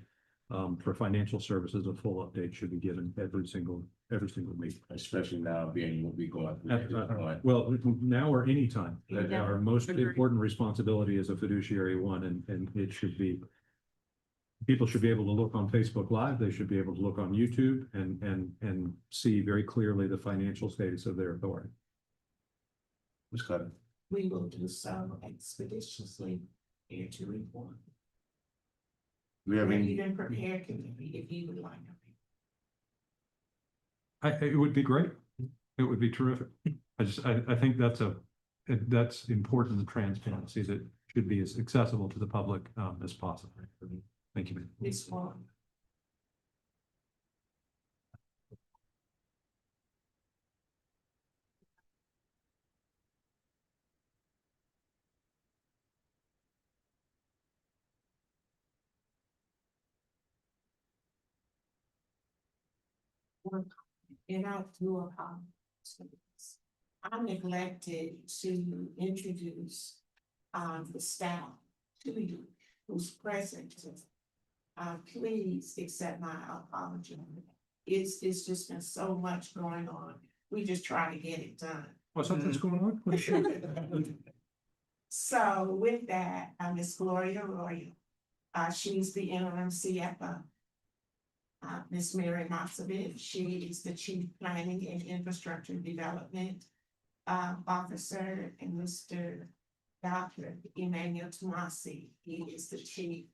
for financial services, a full update should be given every single meeting. Especially now being what we going through. at this point. Well, now or anytime, Yeah. our most Agreed. important responsibility is a fiduciary one, and it should be. People should be able to look on Facebook Live, they should be able to look on YouTube and see very clearly the financial status of their authority. Ms. Cutter. We will do so expeditiously here to report. Do we have We're any, even prepared committee if you would like. It would be great. It would be terrific. I think that's important transparency that should be as accessible to the public as possible. Thank you. This one. And I do apologize. I neglected to introduce the staff to you who's present. Please accept my apology. It's just been so much going on. We just try to get it done. Well, something's going on. So with that, Miss Gloria Royal, she's the interim CFO. Miss Mary Mosovich, she is the Chief Planning and Infrastructure Development Officer, and Mr. Dr. Emmanuel Tomasi, he is the Chief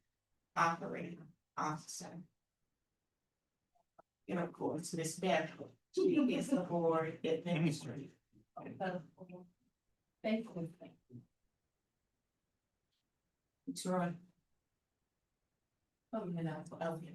Operating Officer. And of course, Miss Beverly, she is the Board Administrator. Thank you. It's right. Oh, okay.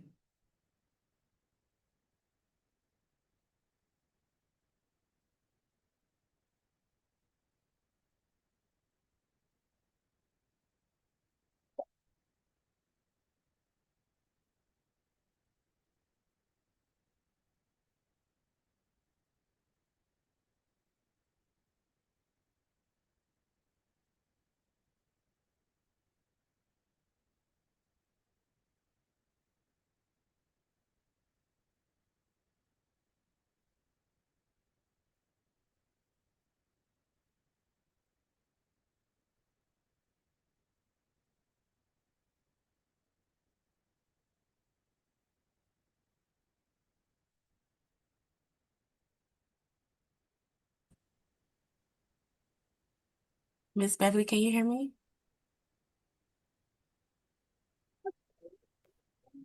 Miss Beverly, can you hear me?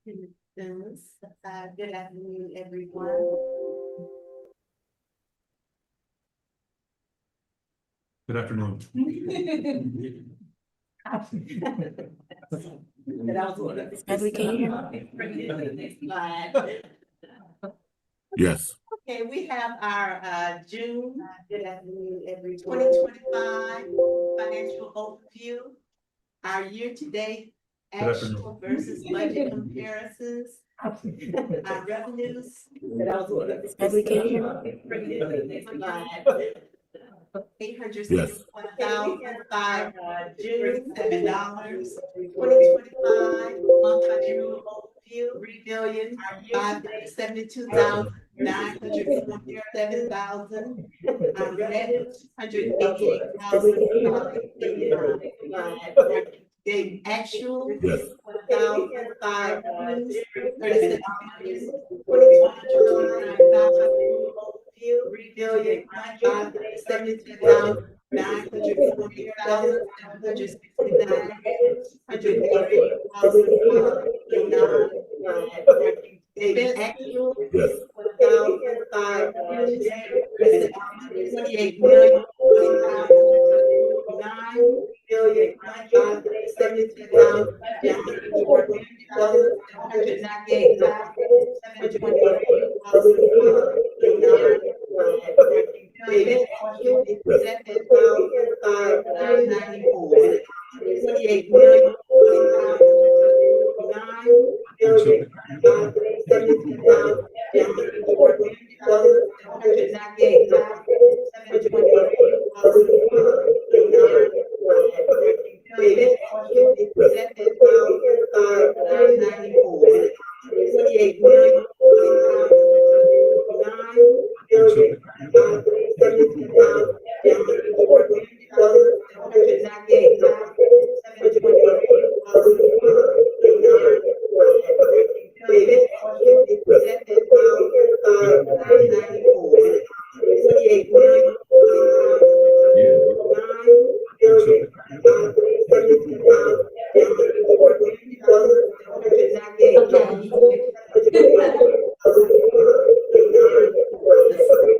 Good afternoon, everyone. Good afternoon. Miss Beverly, can you hear me? Yes. Okay, we have our June twenty twenty-five financial overview. Our year-to-date actual versus budget comparisons. Our revenues. Miss Beverly, can you hear me? $861,507, $2025 month financial overview, $3,572,947. Our net, $188,000. The actual. Yes. $1,536.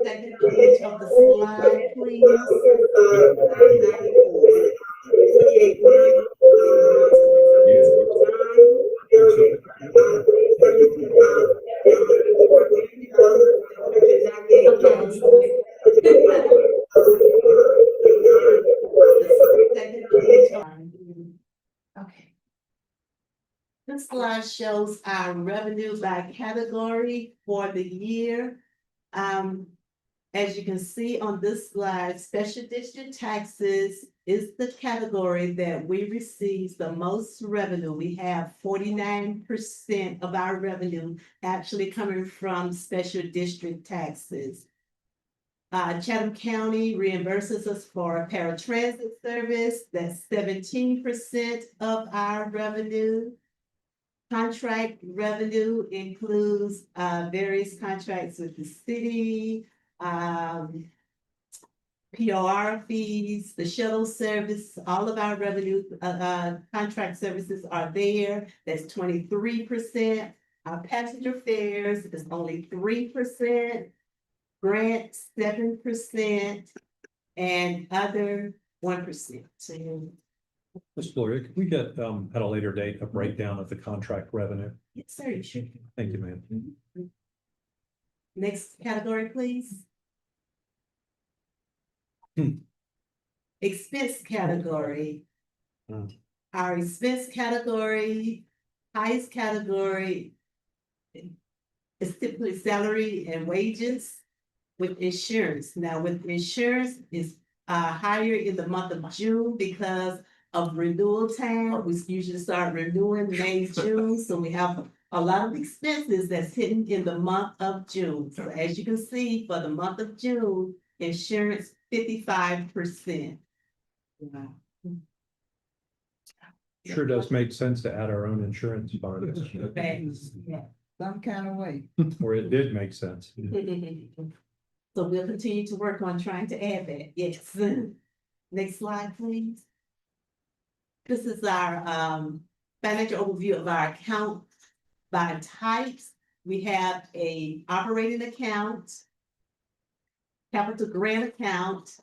Second page of the slide, please. Okay. This slide shows our revenue by category for the year. As you can see on this slide, special district taxes is the category that we receive the most revenue. We have 49% of our revenue actually coming from special district taxes. Chatham County reimburses us for paratransit service, that's 17% of our revenue. Contract revenue includes various contracts with the city, POR fees, the shuttle service, all of our revenue, contract services are there. That's 23%. Our passenger fares is only 3%. Grants 7%, and other 1%. So, Ms. Gloria, could we get, at a later date, a breakdown of the contract revenue? yes, sir, you should. Thank you, ma'am. Next category, please. Expense category. Our expense category, highest category is typically salary and wages with insurance. Now with insurance is higher in the month of June because of renewal time. We usually start renewing May, June, so we have a lot of expenses that's hitting in the month of June. So as you can see, for the month of June, insurance 55%. Sure does make sense to add our own insurance fund, Some kind of way. or it did make sense. So we'll continue to work on trying to add that, yes. Next slide, please. This is our financial overview of our account by types. We have a operating account, capital grant account,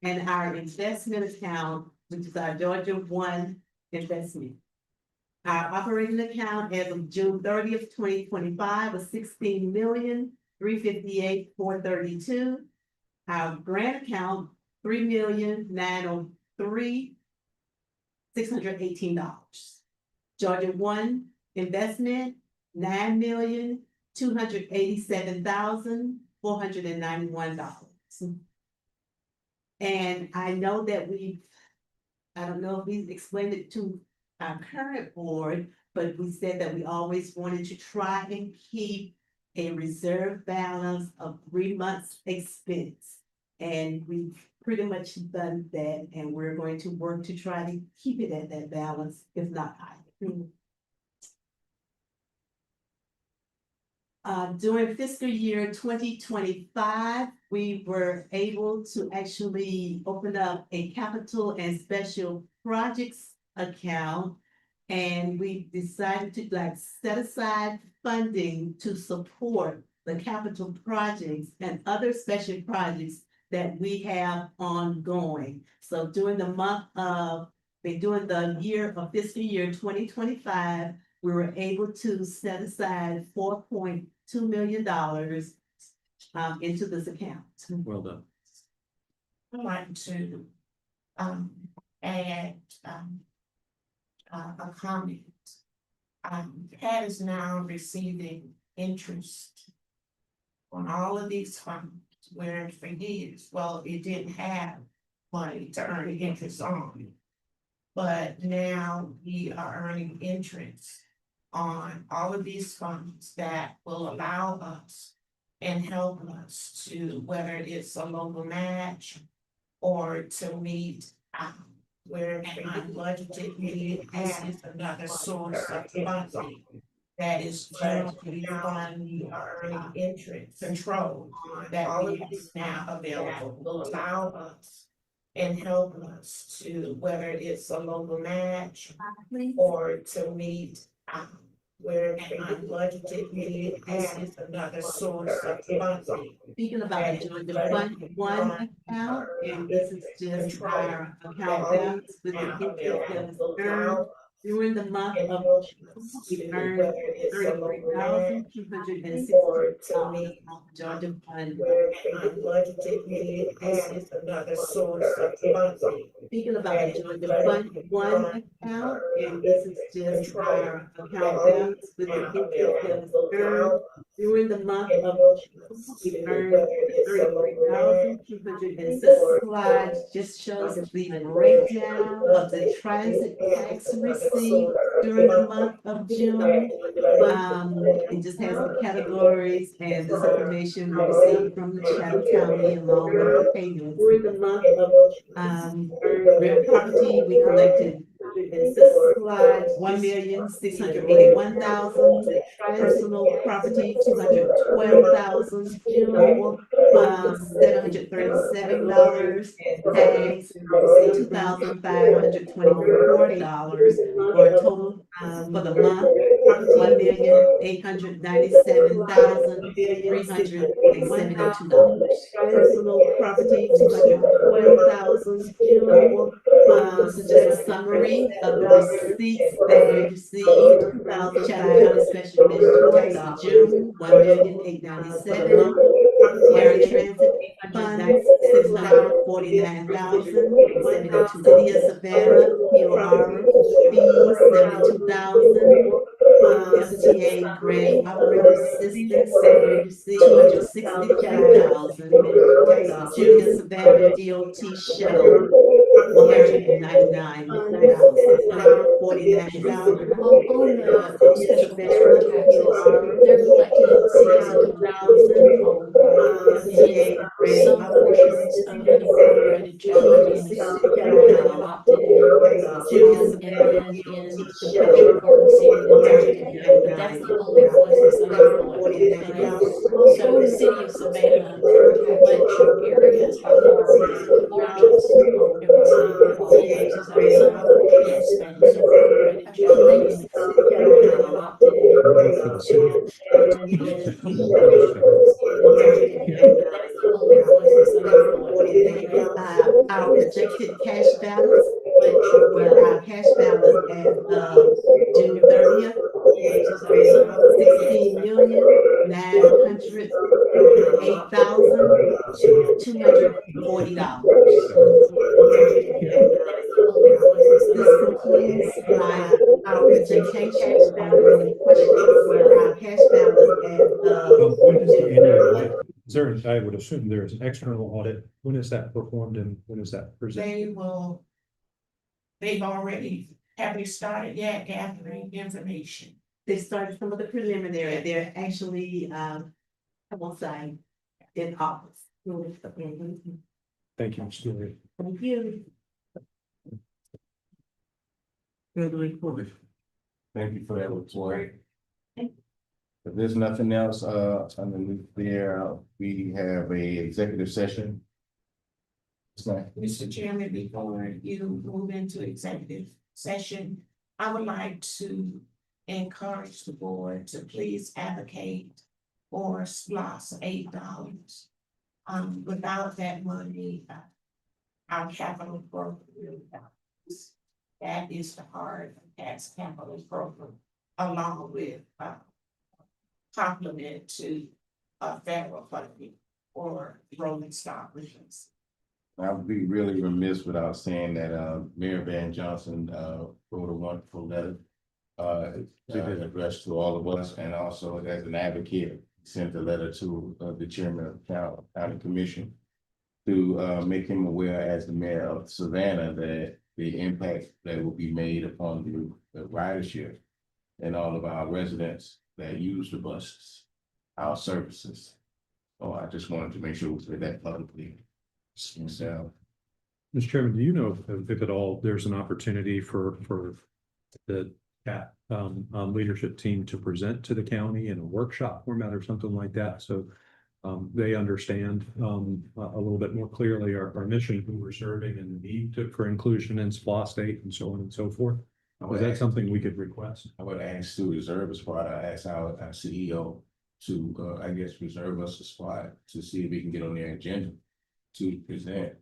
and our investment account, which is our Georgia One investment. Our operating account as of June 30th, 2025 was 16,358,432. Our grant account, $3,903,618. Georgia One investment, $9,287,491. And I know that I don't know if we explained it to our current board, but we said that we always wanted to try and keep a reserve balance of 3 months expense. And we've pretty much done that, and we're going to work to try to keep it at that balance, if not higher. During fiscal year 2025, we were able to actually open up a capital and special projects account. And we decided to set aside funding to support the capital projects and other special projects that we have ongoing. So during the year of fiscal year 2025, we were able to set aside $4.2 million into this account. Well done. I'd like to add a comment. Pat is now receiving interest on all of these funds, where for years, well, it didn't have money to earn interest on. But now we are earning interest on all of these funds that will allow us and help us to, whether it's a local match or to meet where budgeted need, this is another source of funding that is generally on earning interest control that we have now available will allow us and help us to, whether it's a local match or to meet where budgeted need, this is another source of funding. Speaking about the Fund One account, and this is just our account balance with the interest that was earned during the month of we earned $33,260 Georgia Fund. Budgeted need, this is another source of funding. Speaking about the Georgia Fund One account, and this is just our account balance with the interest that was earned during the month of we earned $33,260. This slide just shows the breakdown of the transit tax received during the month of June. It just has the categories and this information we received from the Chatham County along with the payments. During the month of real property, we collected this slide, $1,681,000. Personal property, $212,000. $737. Tax, $2,524. For a total for the month, $1,897,372. Personal property, $212,000. This is just a summary of the receipts that we received. Chatham County Special District Tax June, $1,897,000. Air Transit Fund, $649,000. City of Savannah, POR, fees, $72,000. FTA grant operating assistance, $260,000. City of Savannah DOT shuttle, $199,000. Special veteran taxes, they're collected at FTA grant portions of the appropriated charity and adopted areas, and then in the Petro Garden City, that's the only places that are collected. So the city of Savannah, which areas are the largest, Our projected cash balance, well, our cash balance as of June 30th, 16,908,240. This concludes our presentation. Are there any questions? Our cash balance as of. When is the annual audit? Is there, I would assume there is an external audit. When is that performed and when is that presented? They've already, have they started yet gathering information? They started some of the preliminary, they're actually, I will say, in office. Thank you, Mr. Lee. Thank you. Good report. Thank you for that report. If there's nothing else, underneath there, we have a executive session. Mr. Chairman, before you move into executive session, I would like to encourage the board to please advocate for SPOS $8. Without that money, our capital program really dies. That is the heart of tax capital program, along with complement to federal funding or rolling stock returns. I would be really remiss without saying that, Mayor Van Johnson, wrote a wonderful letter. Addressed to all of us, and also as an advocate, sent a letter to, the chairman of the county commission. To, make him aware as the mayor of Savannah that the impact that will be made upon the ridership. And all of our residents that use the buses, our services. So I just wanted to make sure we said that publicly. So, Mr. Chairman, do you know if at all there's an opportunity for the leadership team to present to the county in a workshop format or something like that? So they understand a little bit more clearly our mission, who we're serving, and the need for inclusion in SPOS state and so on and so forth. Is that something we could request? I would ask to reserve a spot. I asked our CEO to, I guess, reserve us a spot to see if we can get on their agenda to present.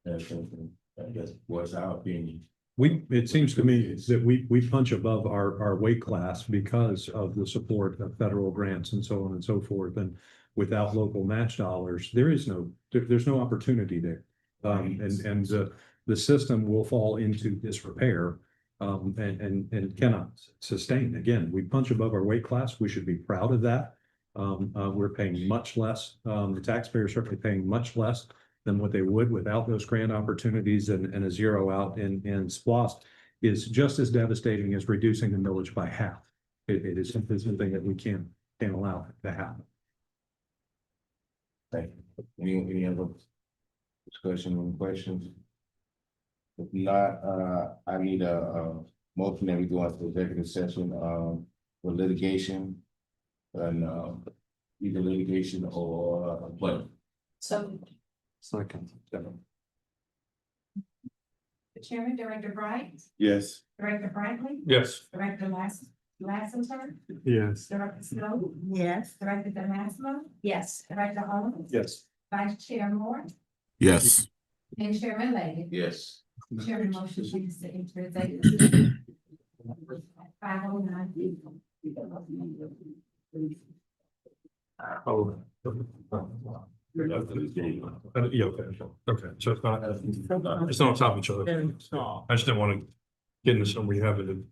And so, I guess, what's our opinion? It seems to me that we punch above our weight class because of the support of federal grants and so on and so forth. And without local match dollars, there's no opportunity there. And the system will fall into disrepair. And cannot sustain. Again, we punch above our weight class. We should be proud of that. We're paying much less. The taxpayers are certainly paying much less than what they would without those grant opportunities, and a zero out in SPOS is just as devastating as reducing the millage by half. It is something that we can't allow to happen. Thank you. Any other discussion or questions? If not, I need a motion that we go into executive session, for litigation. And, either litigation or employment. So, Second. The chairman, Director Bright, Yes. Director Franklin, Yes. Director Lassiter, Yes. Director Snow, Yes. Director Damasmo, Yes. Director Holmes, Yes. Vice Chair Moore, Yes. and Chairman Lady. Yes. Chairman motion please to enter executive. 5:09. Oh. Yeah, okay, so it's not on top of each other. I just didn't want to get into something we haven't.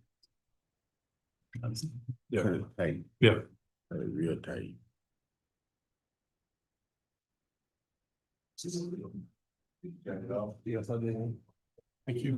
Yeah, Tight. yeah. Real tight. Yes, I did. Thank you.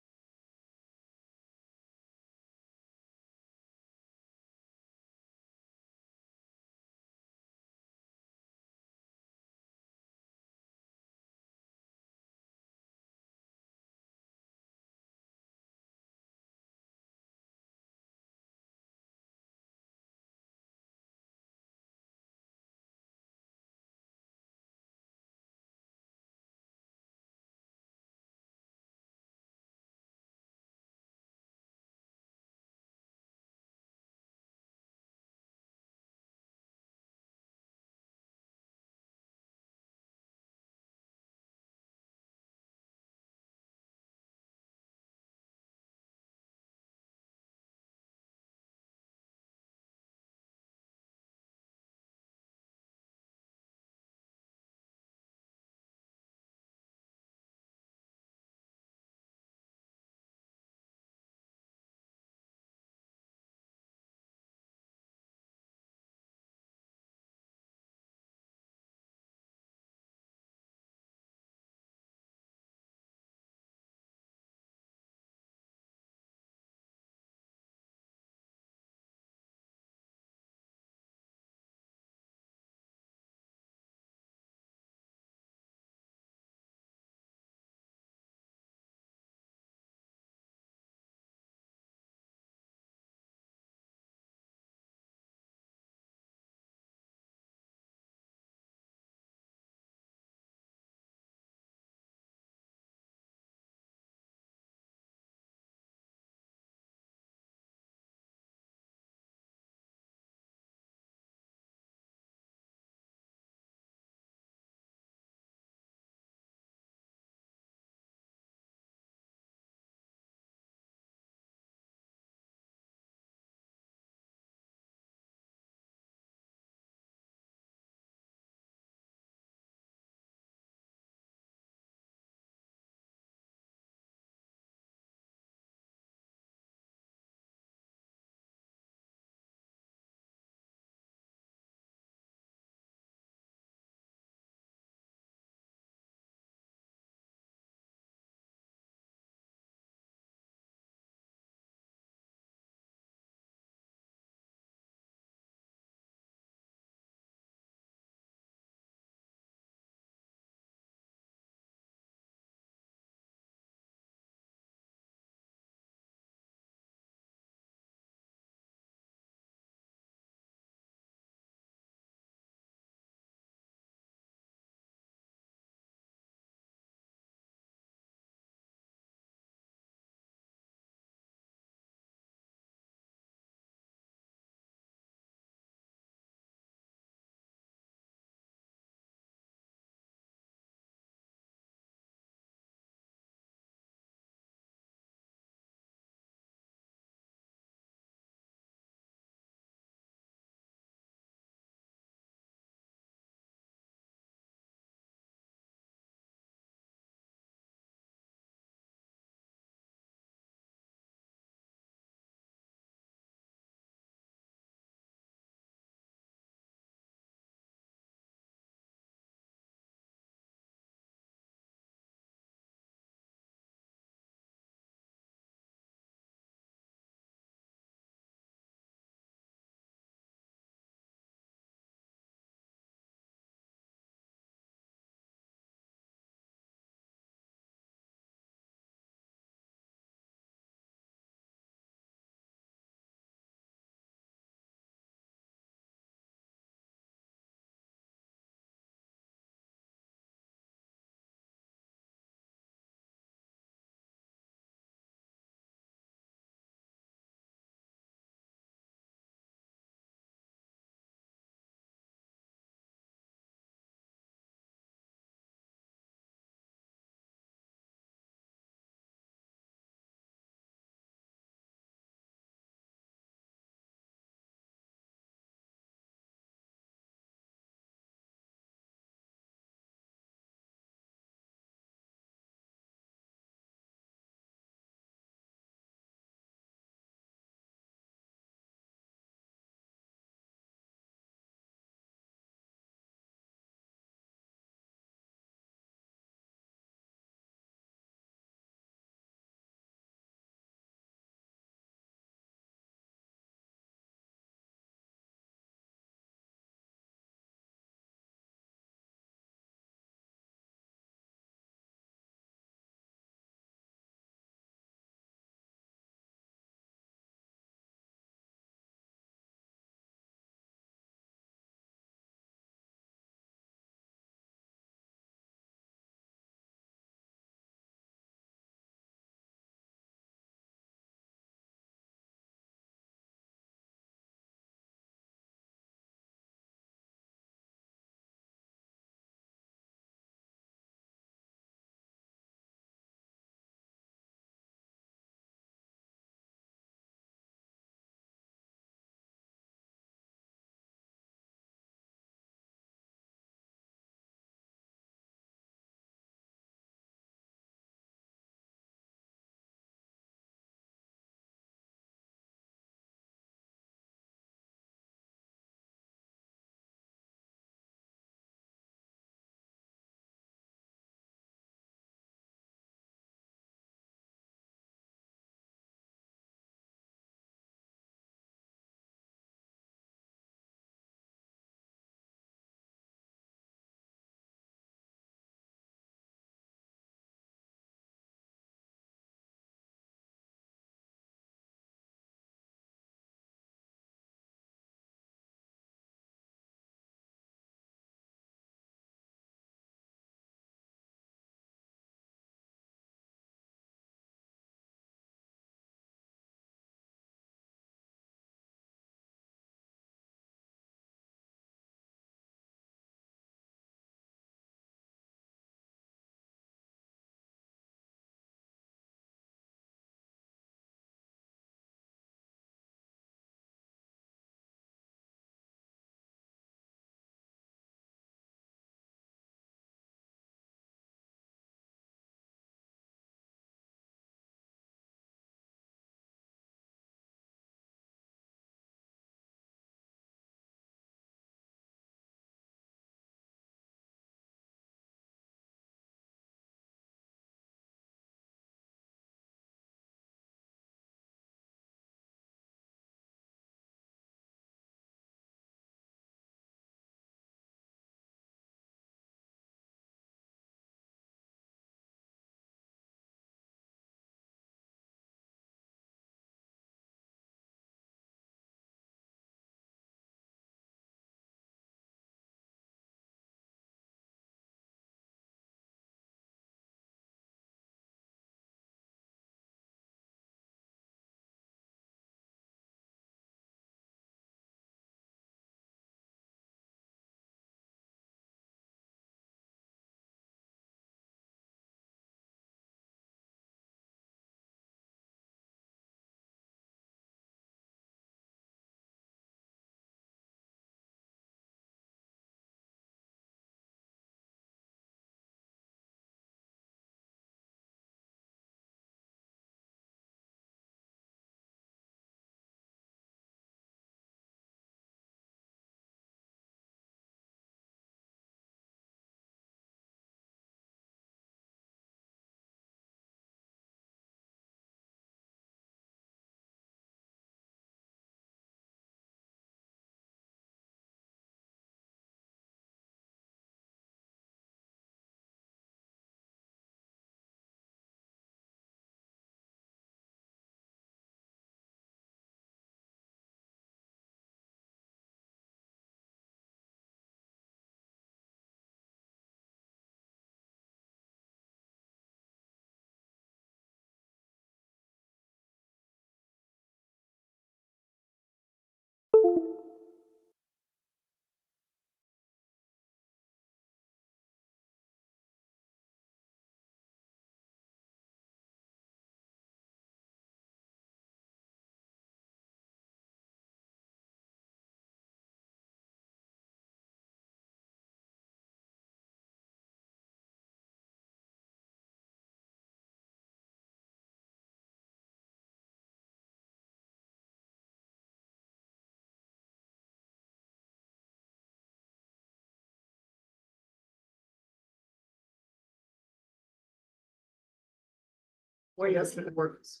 Where else it works?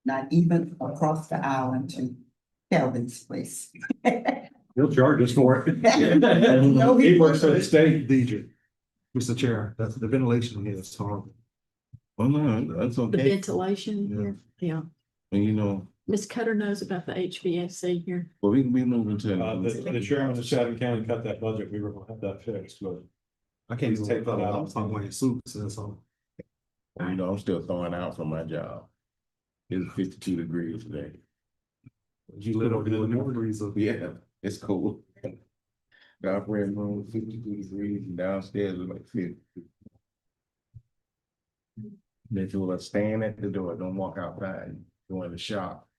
Not even across the island to Kelvin's place. He'll charge us for it. No, he He works for the won't. state. Deidre, Mr. Chair, that's the ventilation here is horrible. Well, no, that's The okay. ventilation here, yeah. And you know, Ms. Cutter knows about the HVAC here. well, we can be moving to. The chairman of Chatham County cut that budget, we were gonna have that fixed, but. I can't Please even take that out. I'm wearing suits and so. You know, I'm still thawing out from my job. It's 52 degrees today. You live over the freezer. Yeah, it's cold. The operating room, 52 degrees, and downstairs is like 50. That you will stand at the door, don't walk outside, go in the shop.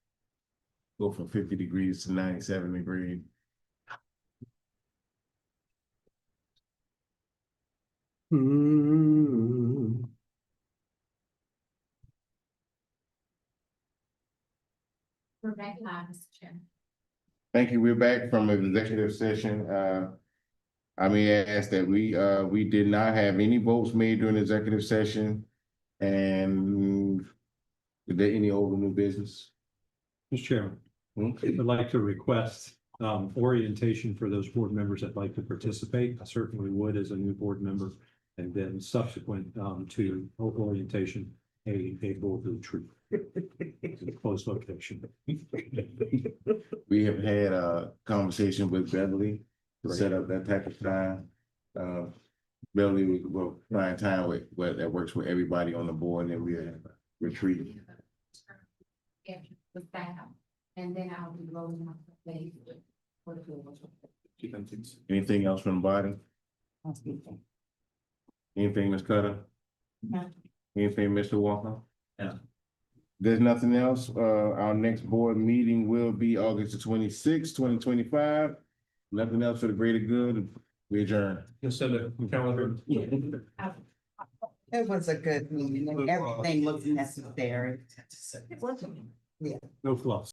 Go from 50 degrees to 97 degrees. We're back live, Mr. Chairman. Thank you. We're back from executive session. I may ask that we did not have any votes made during executive session. And is there any old or new business? Mr. Chairman, Hmm? I'd like to request orientation for those board members that like to participate. I certainly would as a new board member. And then subsequent to orientation, a board retreat. In a close location. We have had a conversation with Beverly to set up that type of time. Beverly will find time that works with everybody on the board, and we retreat. Yeah, with that, and then I'll be rolling out the day for the board. Anything else from the body? Anything, Ms. Cutter? No. Anything, Mr. Walker? No. There's nothing else. Our next board meeting will be August the 26th, 2025. Nothing else for the greater good. We adjourn. Just send a calendar. It was a good meeting and everything was necessary. No fluff.